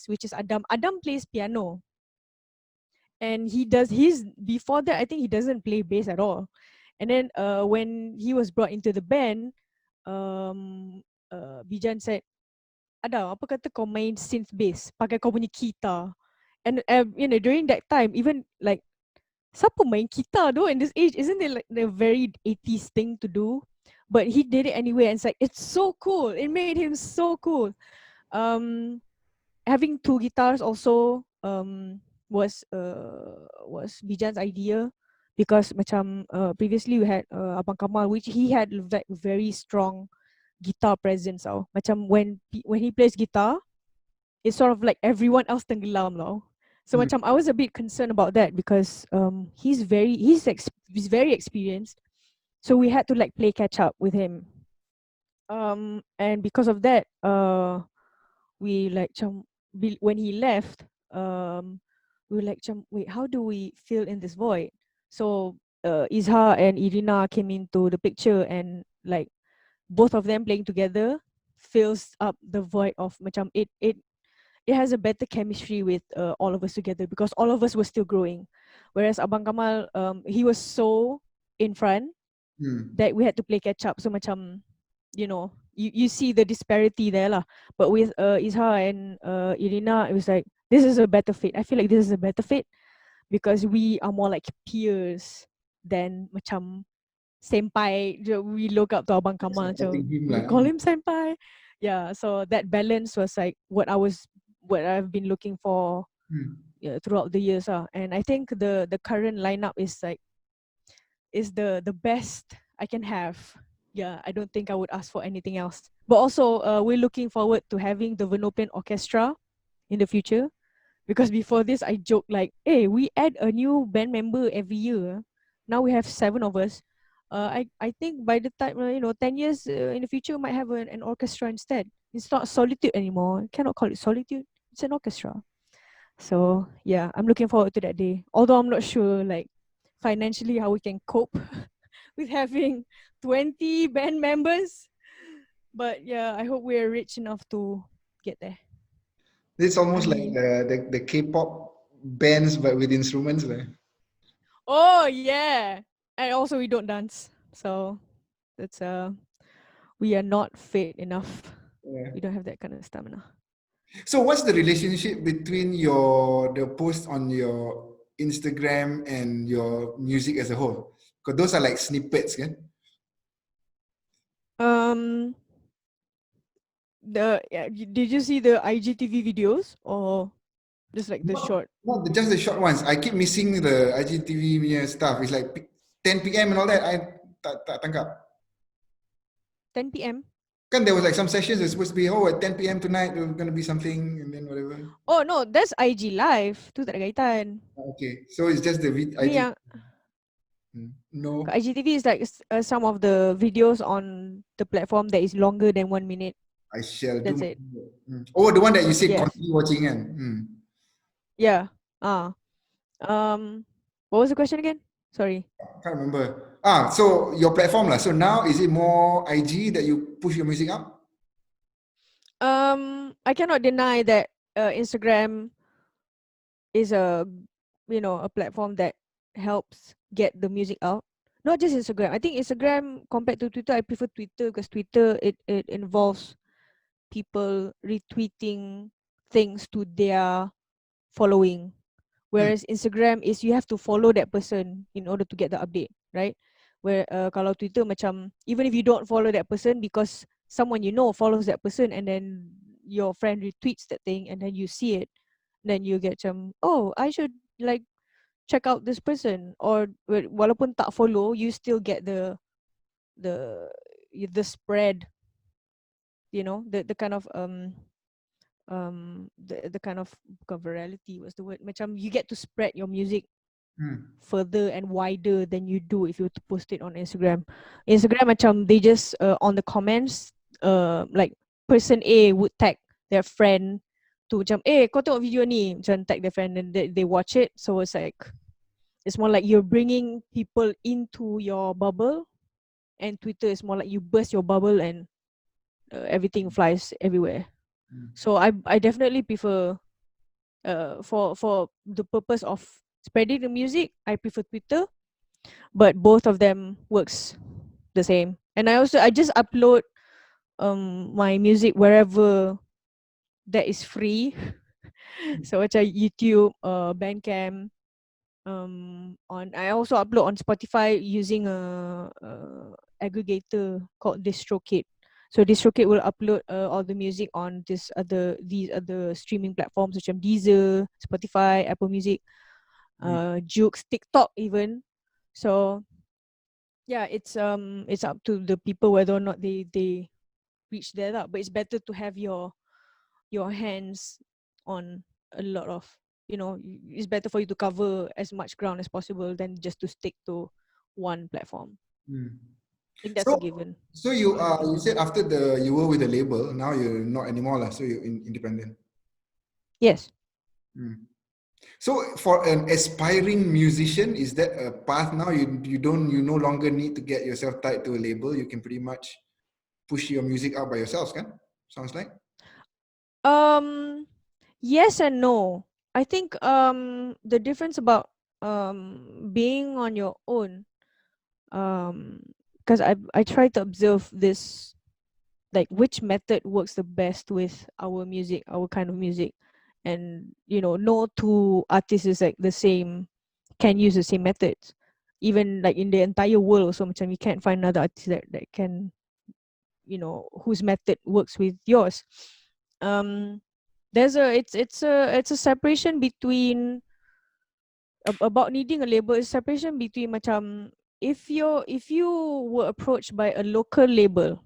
which is Adam. Adam plays piano, and he's before that, I think he doesn't play bass at all. And then when he was brought into the band, Bijan said, Ada, apa kata kau main synth bass pakai kau punya guitar. And during that time, even like, siapa main guitar though in this age? Isn't it like the very 80s thing to do? But he did it anyway, and it's like, it's so cool. It made him so cool. Having two guitars also was Bijan's idea, because macam previously we had Abang Kamal, which he had like very strong guitar presence. Macam when he plays guitar, it's sort of like everyone else tenggelam tau. So macam I was a bit concerned about that, because he's very experienced, so we had to like play catch up with him. And because of that, we like when he left, we were like, wait, how do we fill in this void? So Izha and Irina came into the picture, and like both of them playing together fills up the void of macam it has a better chemistry with all of us together, because all of us were still growing. Whereas Abang Kamal, he was so in front that we had to play catch up. So macam, you see the disparity there lah. But with Izha and Irina, it was like, this is a better fit. I feel like this is a better fit, because we are more like peers than macam senpai. We look up to Abang Kamal, so we call him senpai. Yeah, so that balance was like what I've been looking for throughout the years. And I think the current lineup is like the best I can have. Yeah, I don't think I would ask for anything else. But also, we're looking forward to having the Venopian Orchestra in the future, because before this, I joked like, hey, we add a new band member every year. Now we have 7 of us. I think by the time 10 years in the future, we might have an orchestra instead. It's not Solitude anymore. You cannot call it Solitude. It's an orchestra. So yeah, I'm looking forward to that day. Although I'm not sure like financially how we can cope with having 20 band members. But yeah, I hope we're rich enough to get there. It's almost like the K-pop bands but with instruments. Oh yeah. And also we don't dance. So that's we are not fit enough. Yeah. We don't have that kind of stamina. So what's the relationship between the post on your Instagram and your music as a whole? Because those are like snippets, kan? Did you see the IGTV videos, or just like the short? Not just the short ones. I keep missing the IGTV stuff. It's like 10 p.m. and all that. I tak tangkap. 10 p.m. There was like some sessions that's supposed to be, at 10 p.m. tonight there's going to be something and then whatever. Oh no, that's IG live. Tu tak ada kaitan. Okay, so it's just the Ni IG. yang No. IGTV is like some of the videos on the platform that is longer than 1 minute. I shall That's do. it. Oh, the one that you said Yes. continue watching kan? Yeah. What was the question again? Sorry. Can't remember. So your platform lah. So now is it more IG that you push your music up? I cannot deny that Instagram is a platform that helps get the music out. Not just Instagram. I think Instagram compared to Twitter, I prefer Twitter because Twitter it involves people retweeting things to their following. Whereas Instagram is you have to follow that person in order to get the update, right? Where kalau Twitter macam even if you don't follow that person because someone you know follows that person and then your friend retweets that thing and then you see it, then you get macam, oh, I should like check out this person, or walaupun tak follow you still get the spread, the kind of the kind of virality, what's the word, macam you get to spread your music further and wider than you do if you were to post it on Instagram macam they just on the comments like person A would tag their friend to macam kau tengok video ni, macam tag their friend and they watch it, so it's more like you're bringing people into your bubble, and Twitter is more like you burst your bubble and everything flies everywhere. So I definitely prefer for the purpose of spreading the music, I prefer Twitter, but both of them works the same. And I just upload my music wherever that is free. So macam YouTube, Bandcamp, I also upload on Spotify using a aggregator called DistroKid. So DistroKid will upload all the music on these other streaming platforms such as Deezer, Spotify, Apple Music, Joox, TikTok even. So yeah, it's up to the people whether or not they reach that up. But it's better to have your hands on a lot of, it's better for you to cover as much ground as possible than just to stick to one platform. I think that's a given. So you said after you were with the label, now you're not anymore lah. So you're independent. Yes. So for an aspiring musician, is that a path now? You no longer need to get yourself tied to a label. You can pretty much push your music out by yourselves, kan? Sounds like. Yes and no. I think the difference about being on your own, because I try to observe this, like which method works the best with our music, our kind of music, and no two artists is like the same, can use the same methods, even like in the entire world. So macam you can't find another artist that can, whose method works with yours. It's a separation between about needing a label. It's separation between macam if you were approached by a local label,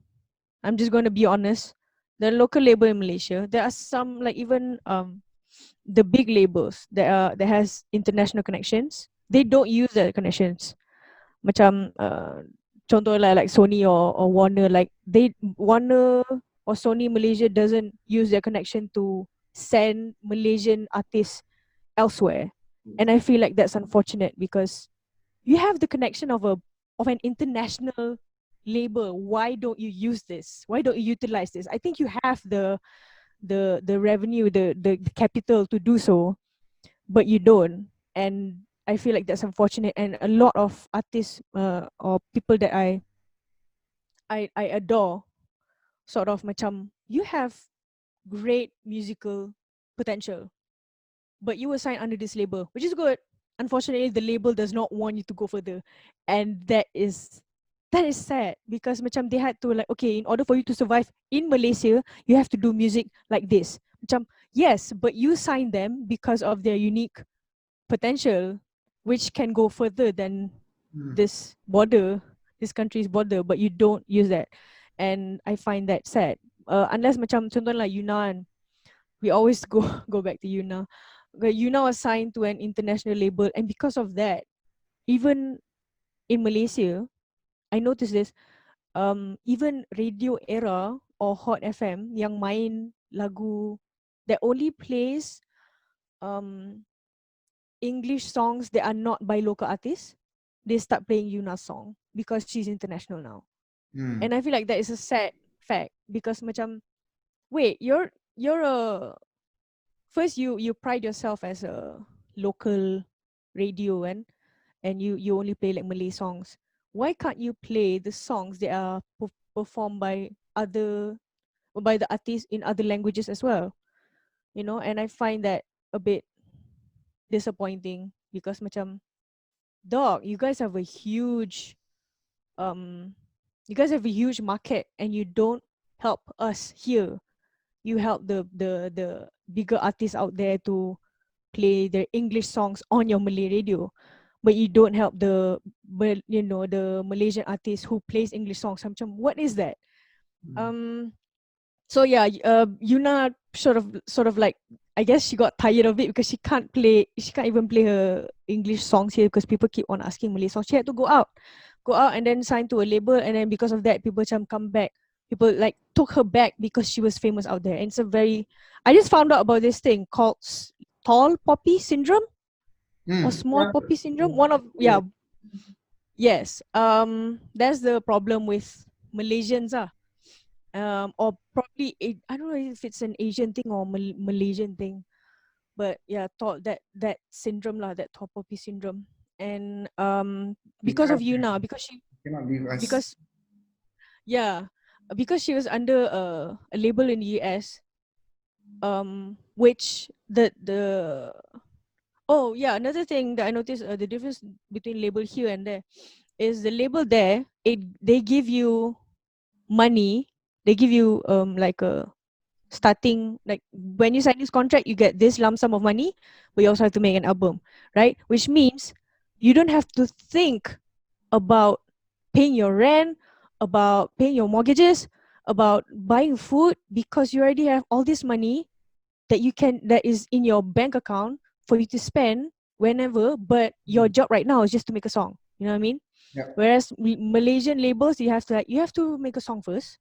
I'm just going to be honest, the local label in Malaysia, there are some like even the big labels that has international connections, they don't use their connections. Macam contoh like Sony or Warner, like Warner or Sony Malaysia doesn't use their connection to send Malaysian artists elsewhere. And I feel like that's unfortunate because you have the connection of an international label. Why don't you use this? Why don't you utilize this? I think you have the revenue, the capital to do so, but you don't. And I feel like that's unfortunate. And a lot of artists or people that I adore, sort of macam, you have great musical potential, but you were signed under this label, which is good. Unfortunately, the label does not want you to go further, and that is sad because macam they had to like, okay, in order for you to survive in Malaysia, you have to do music like this. Macam, yes, but you signed them because of their unique potential, which can go further than this country's border, but you don't use that. and I find that sad. Unless macam contoh lah Yuna, we always go back to Yuna. Yuna was signed to an international label, and because of that, even in Malaysia, I noticed this. Even radio era or Hot FM yang main lagu that only plays English songs that are not by local artists, they start playing Yuna's song because she's international now. And I feel like that is a sad fact because macam, wait, you're a first you pride yourself as a local radio and you only play like Malay songs. Why can't you play the songs that are performed by the artists in other languages as well? You know, and I find that a bit disappointing because macam, dog, you guys have a huge market and you don't help us here. You help the bigger artists out there to play their English songs on your Malay radio, but you don't help the Malaysian artist who plays English songs. Macam, what is that? So yeah, Yuna sort of like, I guess she got tired of it because she can't even play her English songs here because people keep on asking Malay songs. She had to go out and then sign to a label, and then because of that, people come back. People like took her back because she was famous out there. And I just found out about this thing called tall poppy syndrome or small poppy syndrome. Yes. That's the problem with Malaysians, or probably I don't know if it's an Asian thing or Malaysian thing, but yeah, that syndrome lah, that tall poppy syndrome. And because of Yuna, because she cannot leave us. Because she was under a label in the US, which another thing that I noticed, the difference between label here and there is the label there, they give you money, they give you like a starting, like when you sign this contract, you get this lump sum of money, but you also have to make an album, right? Which means you don't have to think about paying your rent, about paying your mortgages, about buying food, because you already have all this money that is in your bank account for you to spend whenever. But your job right now is just to make a song. You know what I mean? Yeah. Whereas Malaysian labels, you have to make a song first.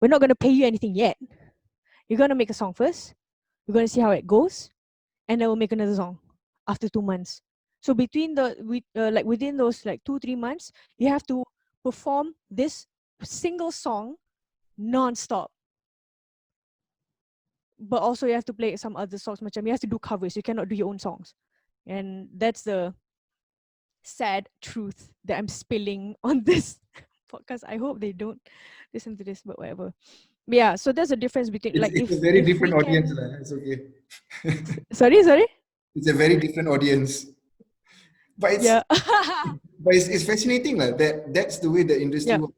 We're not gonna pay you anything yet. You're gonna make a song first. We're gonna see how it goes, and then we'll make another song after 2 months. So within those like 2-3 months, you have to perform this single song non-stop. But also you have to play some other songs. You have to do covers. You cannot do your own songs, and that's the sad truth that I'm spilling on this podcast. I hope they don't listen to this, but whatever. But yeah, so there's a difference between it's a very different audience. It's okay. Sorry. It's a very different audience. But it's but it's fascinating that's the way the industry works.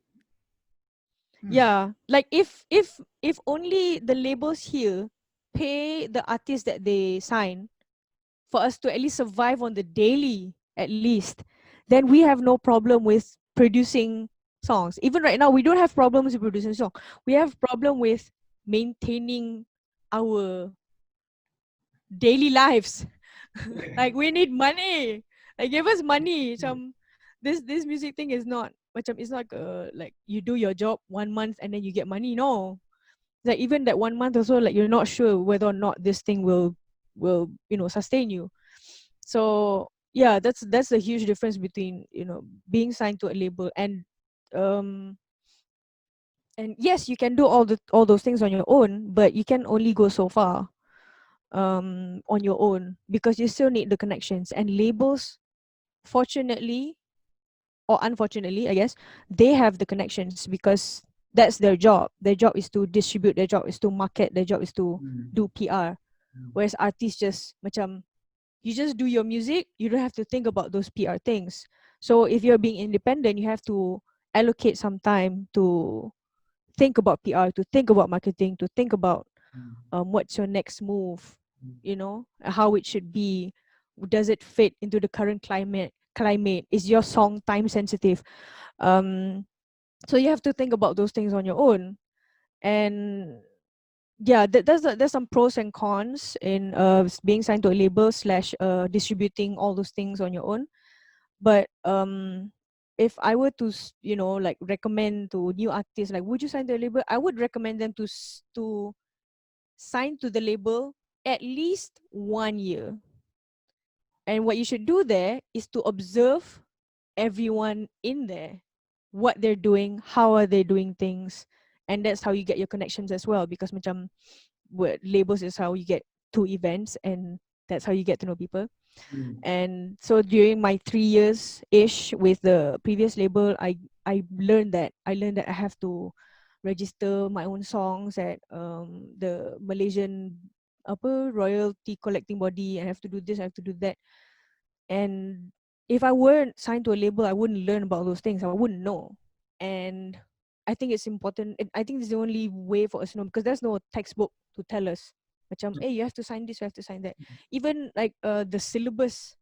Yeah, like if only the labels here pay the artists that they sign for us to at least survive on the daily, at least, then we have no problem with producing songs. Even right now, we don't have problems with producing songs. We have problem with maintaining our daily lives. Like, we need money. Like, give us money. This music thing is not it's not like you do your job 1 month and then you get money. No, like even that 1 month also, like you're not sure whether or not this thing will sustain you. So yeah, that's a huge difference between being signed to a label and yes, you can do all those things on your own, but you can only go so far on your own, because you still need the connections. And labels, fortunately or unfortunately, I guess, they have the connections because that's their job. Their job is to distribute, their job is to market, their job is to do PR. Whereas artists just you just do your music, you don't have to think about those PR things. So if you're being independent, you have to allocate some time to think about PR, to think about marketing, to think about what's your next move, how it should be. Does it fit into the current climate? Is your song time sensitive? So you have to think about those things on your own. And yeah, there's some pros and cons in being signed to a label slash distributing all those things on your own. But if I were to like recommend to new artists, like, would you sign to a label, I would recommend them to sign to the label at least 1 year. And what you should do there is to observe everyone in there, what they're doing, how are they doing things. And that's how you get your connections as well, because macam labels is how you get to events, and that's how you get to know people. And so during my 3 years ish with the previous label, I learned that I have to register my own songs at the Malaysian royalty collecting body, and I have to do this, I have to do that. And if I weren't signed to a label, I wouldn't learn about those things, I wouldn't know. And I think it's important. I think it's the only way for us to know, because there's no textbook to tell us macam, hey, you have to sign this, you have to sign that. Even like the syllabus,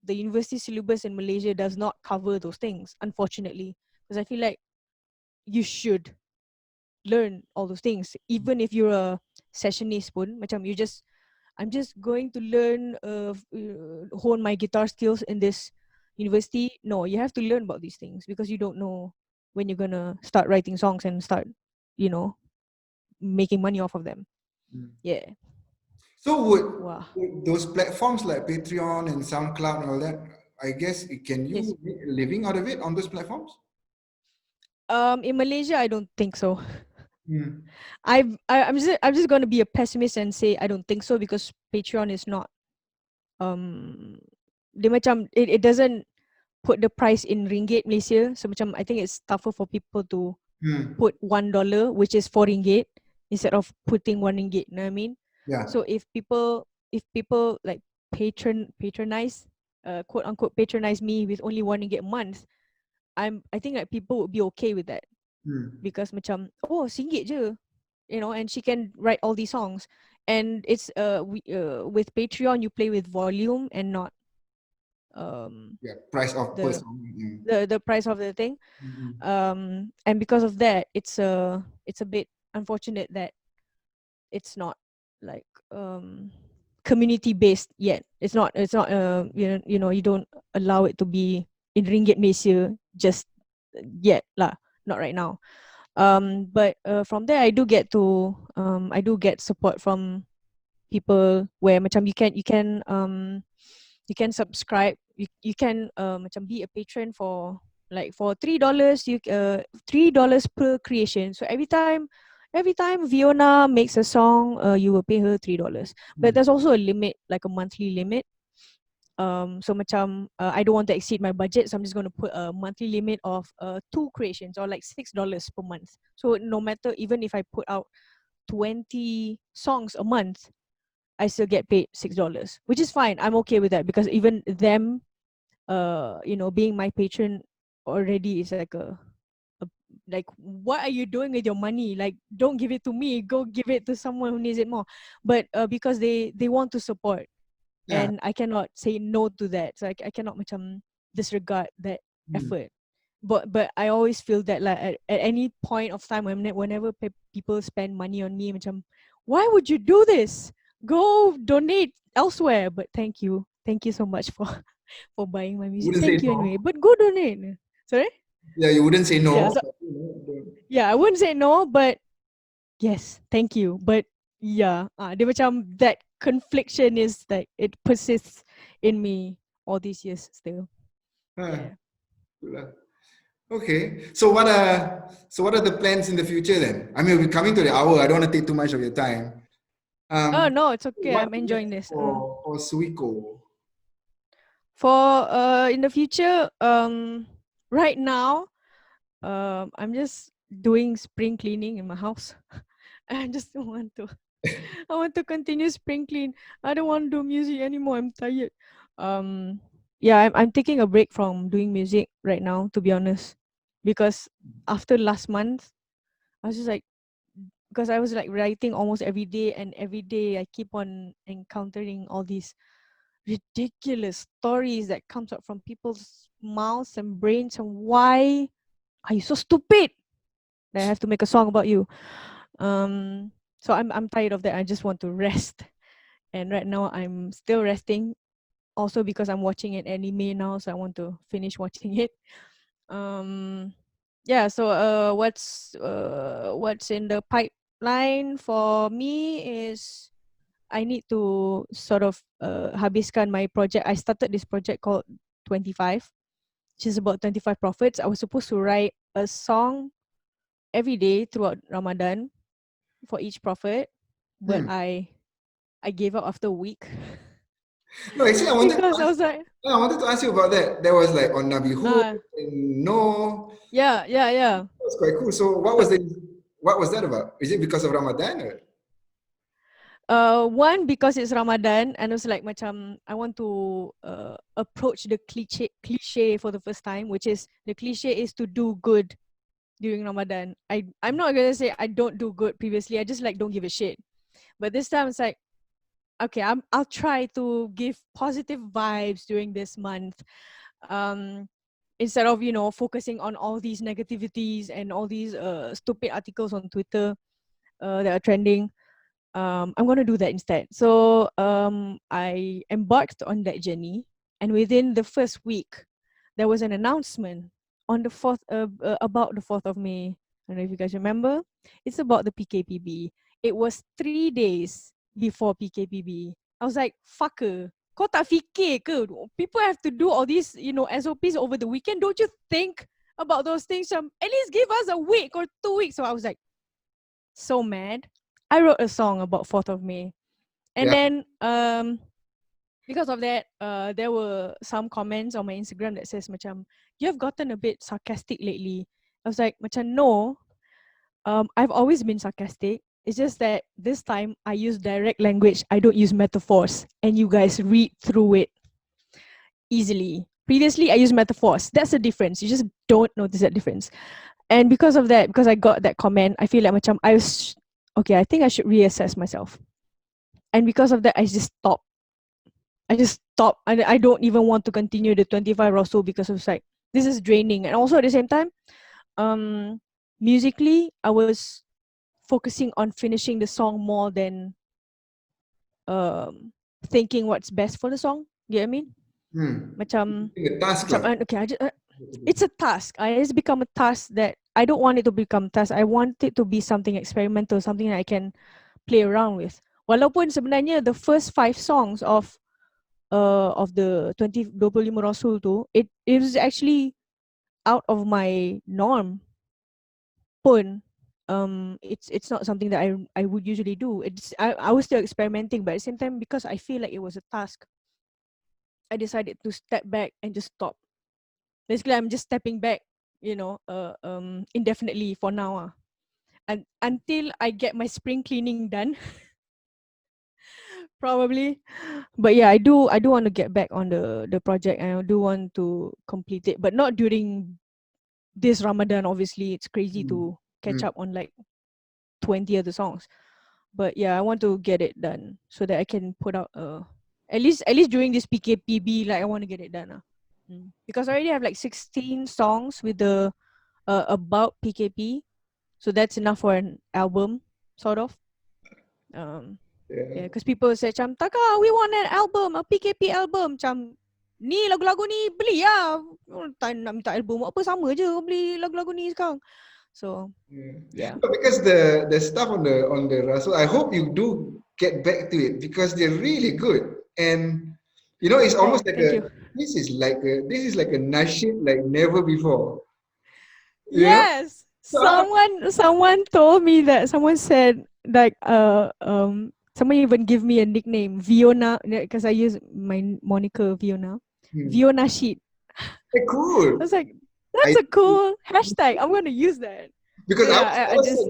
the university syllabus in Malaysia does not cover those things, unfortunately. Because I feel like you should learn all those things, even if you're a sessionist pun, macam I'm just going to learn hone my guitar skills in this university. No, you have to learn about these things, because you don't know when you're gonna start writing songs and start, you know, making money off of them. Yeah. So Wow. would those platforms like Patreon and SoundCloud and all that, I guess, can Yes. you make a living out of it on those platforms? In Malaysia, I don't think so. Mm. I'm just gonna be a pessimist and say I don't think so, because Patreon is not dia macam it doesn't put the price in ringgit Malaysia, so macam I think it's tougher for people to Mm. put $1, which is 4 ringgit, instead of putting 1 ringgit. You know what I mean? Yeah. So if people like patronize, quote unquote patronize me with only 1 ringgit a month, I think like people would be okay with that, Mm. because macam, oh, RM1 je, and she can write all these songs. And it's with Patreon you play with volume and not Yeah. Price of per the song. Mm. the price of the thing. Mm. And because of that, it's a bit unfortunate that it's not like community based yet. It's not you don't allow it to be in ringgit Malaysia just yet lah, not right now. But from there I do get support from people, where macam you can subscribe, you can macam be a patron for like for $3, you $3 per creation. So every time Fiona makes a song, you will pay her $3. But Mm. there's also a limit, like a monthly limit. So macam I don't want to exceed my budget, so I'm just going to put a monthly limit of 2 creations, or like $6 per month. So no matter, even if I put out 20 songs a month, I still get paid $6, which is fine. I'm okay with that, because even them, being my patron already is a like, what are you doing with your money? Like, don't give it to me. Go give it to someone who needs it more. But because they want to support, Yeah. and I cannot say no to that. So I cannot macam disregard that Mm. effort. But I always feel that, like, at any point of time, whenever people spend money on me, macam, why would you do this? Go donate elsewhere. But thank you so much for for buying my music. Wouldn't say Thank you anyway. no. But go donate. Sorry. Yeah, you wouldn't say Yeah. no. So But, yeah, I wouldn't say no, but yes, thank you. But yeah, dia macam that confliction is like it persists in me all these years still. huh, Yeah. good lah. Okay. So what are the plans in the future then? I mean, we're coming to the hour. I don't want to take too much of your time. Oh Um, no, it's okay. what's I'm enjoying next this. for Suiko? For in the future, right now, I'm just doing spring cleaning in my house. I just want to I want to continue spring clean. I don't want to do music anymore. I'm tired. Um, yeah, I'm taking a break from doing music right now, to be honest, because after last month, I was just like, because I was like writing almost every day, and every day I keep on encountering all these ridiculous stories that comes out from people's mouths and brains, and why are you so stupid that I have to make a song about you? So I'm tired of that. I just want to rest. And right now I'm still resting, also because I'm watching an anime now, so I want to finish watching it. Yeah, so what's in the pipeline for me is I need to sort of habiskan my project. I started this project called 25, which is about 25 prophets. I was supposed to write a song every day throughout Ramadan for each prophet, but Hmm. I gave up after a week No, actually, because I was like, I wanted to ask you about that. There was like on Nabi Hud uh, and no, yeah. that was quite cool. So So what was that about? Is it because of Ramadan or? one, because it's Ramadan, and it's like macam I want to approach the cliche for the first time, which is the cliche is to do good during Ramadan. I'm not gonna say I don't do good previously. I just like don't give a shit. But this time it's like, okay, I'll try to give positive vibes during this month. Um Instead of, focusing on all these negativities and all these stupid articles on Twitter that are trending. I'm gonna do that instead. So I embarked on that journey, and within the first week, there was an announcement on the fourth about the 4th of May. I don't know if you guys remember. It's about the PKPB. It was 3 days before PKPB. I was like, fucker. Kau tak fikir ke? People have to do all these, SOPs over the weekend. Don't you think about those things? At least give us a week or 2 weeks. So I was like, so mad. I wrote a song about 4th of May. And Yeah. then because of that, there were some comments on my Instagram that says macam, you have gotten a bit sarcastic lately. I was like, macam no. I've always been sarcastic. It's just that this time I use direct language. I don't use metaphors. And you guys read through it easily. Previously, I use metaphors. That's the difference. You just don't notice that difference. And because of that, because I got that comment, I feel like macam okay, I think I should reassess myself. And because of that, I just stopped. I don't even want to continue the 25 or so because it's like, this is draining. And also at the same time, um, musically, I was focusing on finishing the song more than um thinking what's best for the song. You get what I mean? Hmm. Macam, A task lah. okay, it's a task. It's become a task that I don't want it to become a task. I want it to be something experimental, something that I can play around with. Walaupun sebenarnya the first 5 songs of the 25 Rasul tu, it was actually out of my norm pun. It's not something that I would usually do. I was still experimenting, but at the same time, because I feel like it was a task, I decided to step back and just stop. Basically, I'm just stepping back, indefinitely for now. And until I get my spring cleaning done, probably. But yeah, I do want to get back on the project, and I do want to complete it, but not during this Ramadan. Obviously, it's crazy Hmm. to catch Hmm. up on like 20 other songs. But yeah, I want to get it done so that I can put out at least during this PKPB, like I want to get it done. Because I already have like 16 songs with the about PKP. So that's enough for an album, sort of. Yeah. Yeah, because people say macam, Taka, we want an album, a PKP album. Macam, ni lagu-lagu ni beli lah. Tak nak minta album apa, sama je beli lagu-lagu ni sekarang. So, yeah. No, because the stuff on the Rasul, I hope you do get back to it because they're really good. And it's almost Oh, like thank you. this is like a nasheed like never before. You know? Yes. So I want Someone told me that. Someone said like someone even give me a nickname, Viona, because I use my moniker Viona. Viona Sheet. I cool. was like, I that's a cool hashtag. I'm gonna use that. So because yeah, I I was just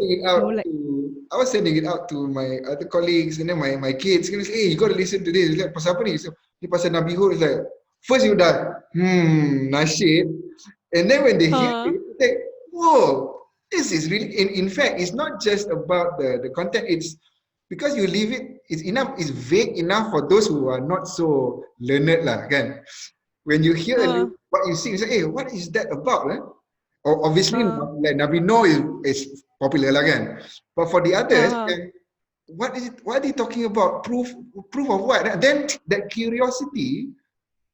sending it out to my other colleagues and then my kids. Can say, hey, you got to listen to this. It's like pasal apa ni? So, ni pasal Nabi Hud. It's like first you dah nasyid, and then when they hear it, it's like whoa, this is really. In fact, it's not just about the content. It's because you leave it. It's enough. It's vague enough for those who are not so learned lah, kan? When you hear what you sing, you say, hey, what is that about? obviously like Nabino is popular lah kan. But for the others, what are they talking about? Proof of what? Then that curiosity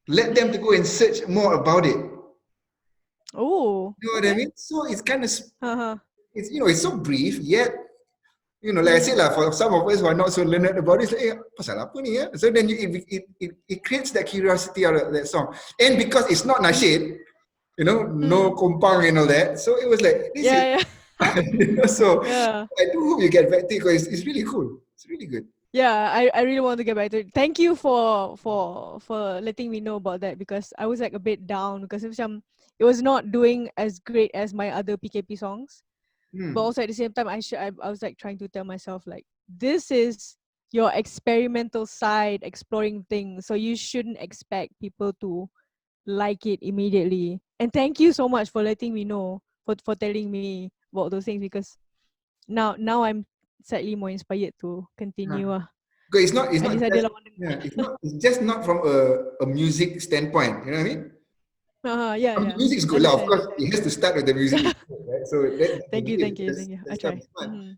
led them to go and search more about it. Oh. You know what I mean? So it's kind of it's it's so brief yet like I said lah, for some of us who are not so learned about it, it's like, pasal apa ni ya? So then it creates that curiosity out of that song. And because it's not nasyid, no kompang and all that, so it was like this is so I do hope you get back to it because it's really cool. It's really good. Yeah, I really want to get back to it. Thank you for letting me know about that, because I was like a bit down because it was not doing as great as my other PKP songs. But also at the same time, I was like trying to tell myself like, this is your experimental side, exploring things, so you shouldn't expect people to like it immediately. And thank you so much for letting me know, for telling me about those things, because now I'm slightly more inspired to continue. Because it's just not from a music standpoint, you know what I mean? Yeah. The music is good lah. Of course, it has to start with the music, right? So thank you. I try.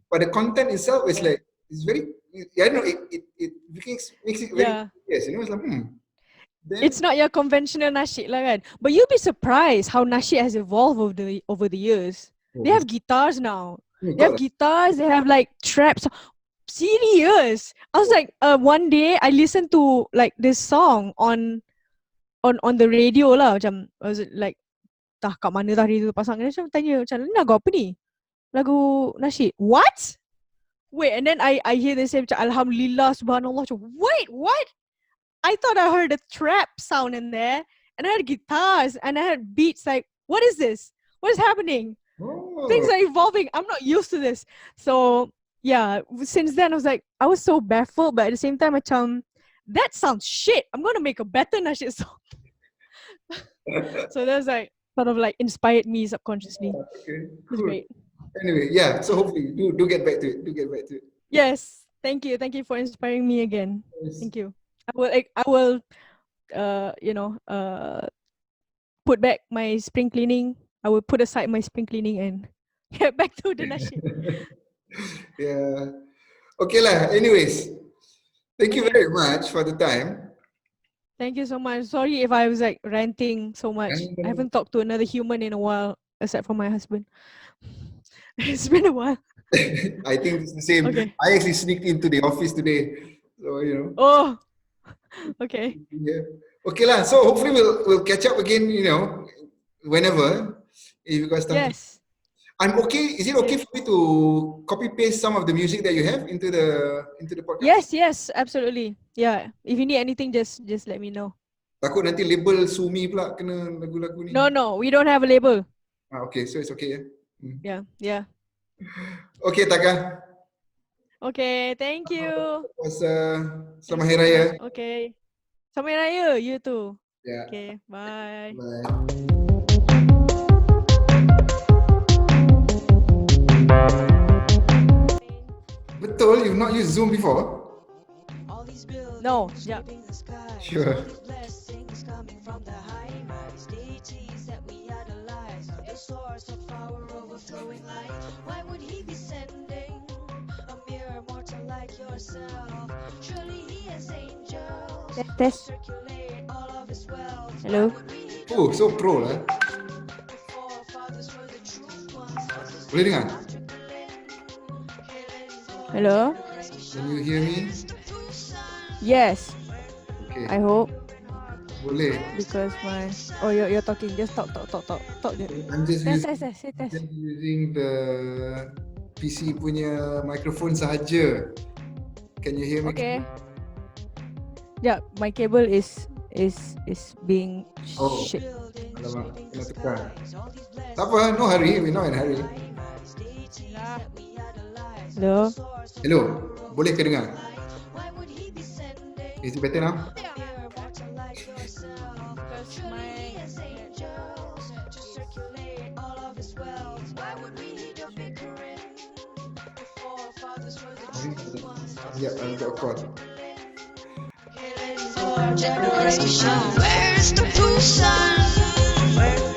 But the content itself is like, it's very, I don't know, it makes it very yes, it's like it's not your conventional nasyid lah kan. But you'll be surprised how nasyid has evolved over the years. They have guitars now. They have guitars. They have like traps. Serious. I was like, one day I listened to like this song on the radio lah. Macam, was it like, kat mana dah radio pasang. Macam tanya, macam ni lagu apa ni? Lagu nasyid. What? Wait, and then I hear they say, macam, Alhamdulillah, Subhanallah. Macam, wait, what? I thought I heard a trap sound in there, and I had guitars, and I had beats. Like, what is this? What is happening? Things are evolving. I'm not used to this. So yeah, since then I was so baffled, but at the same time, that sounds shit. I'm gonna make a better nasyid song. So that's like sort of like inspired me subconsciously. Okay, cool. It was great. Anyway, yeah. So hopefully, do get back to it. Yes, thank you for inspiring me again. Yes. Thank you. I will put back my spring cleaning. I will put aside my spring cleaning and get back to the nasyid. Yeah. Okay lah. Anyways, thank you very much for the time. Thank you so much. Sorry if I was like ranting so much. I haven't talked to another human in a while, except for my husband. It's been a while. I think it's the same. Okay. I actually sneaked into the office today, so Oh, okay. Yeah. Okay lah. So hopefully we'll catch up again. Whenever if you guys start. Yes. I'm okay. Is it okay for me to copy paste some of the music that you have into the Yes, podcast? absolutely. Yeah. If you need anything, just let me know. Takut nanti label Sumi pula kena lagu-lagu ni. No, we don't have a label. Okay, so it's okay. Yeah. Okay, Taka. Okay, thank you. Selamat Hari Raya. Okay. Selamat Hari Raya, you too. Yeah. Okay, bye. Bye. Betul, you've not used Zoom before? No, yeah. Sure. Why would he be sending a mere mortal like yourself? Surely he has angels. Test. Hello. Oh, so pro lah. Boleh dengar? Hello. Can you hear me? Yes. Okay. I hope. Boleh. Because you're talking. Just talk. I'm just test. using the PC punya microphone sahaja. Can you hear me? Okay. Yeah, my cable is being shit. Alamak, kena tukar. Tak apa, no hurry. We're not in a hurry. Hello. Hello, boleh ke dengar? Is it better now? Yeah, I've got a call. Where's the proof, son?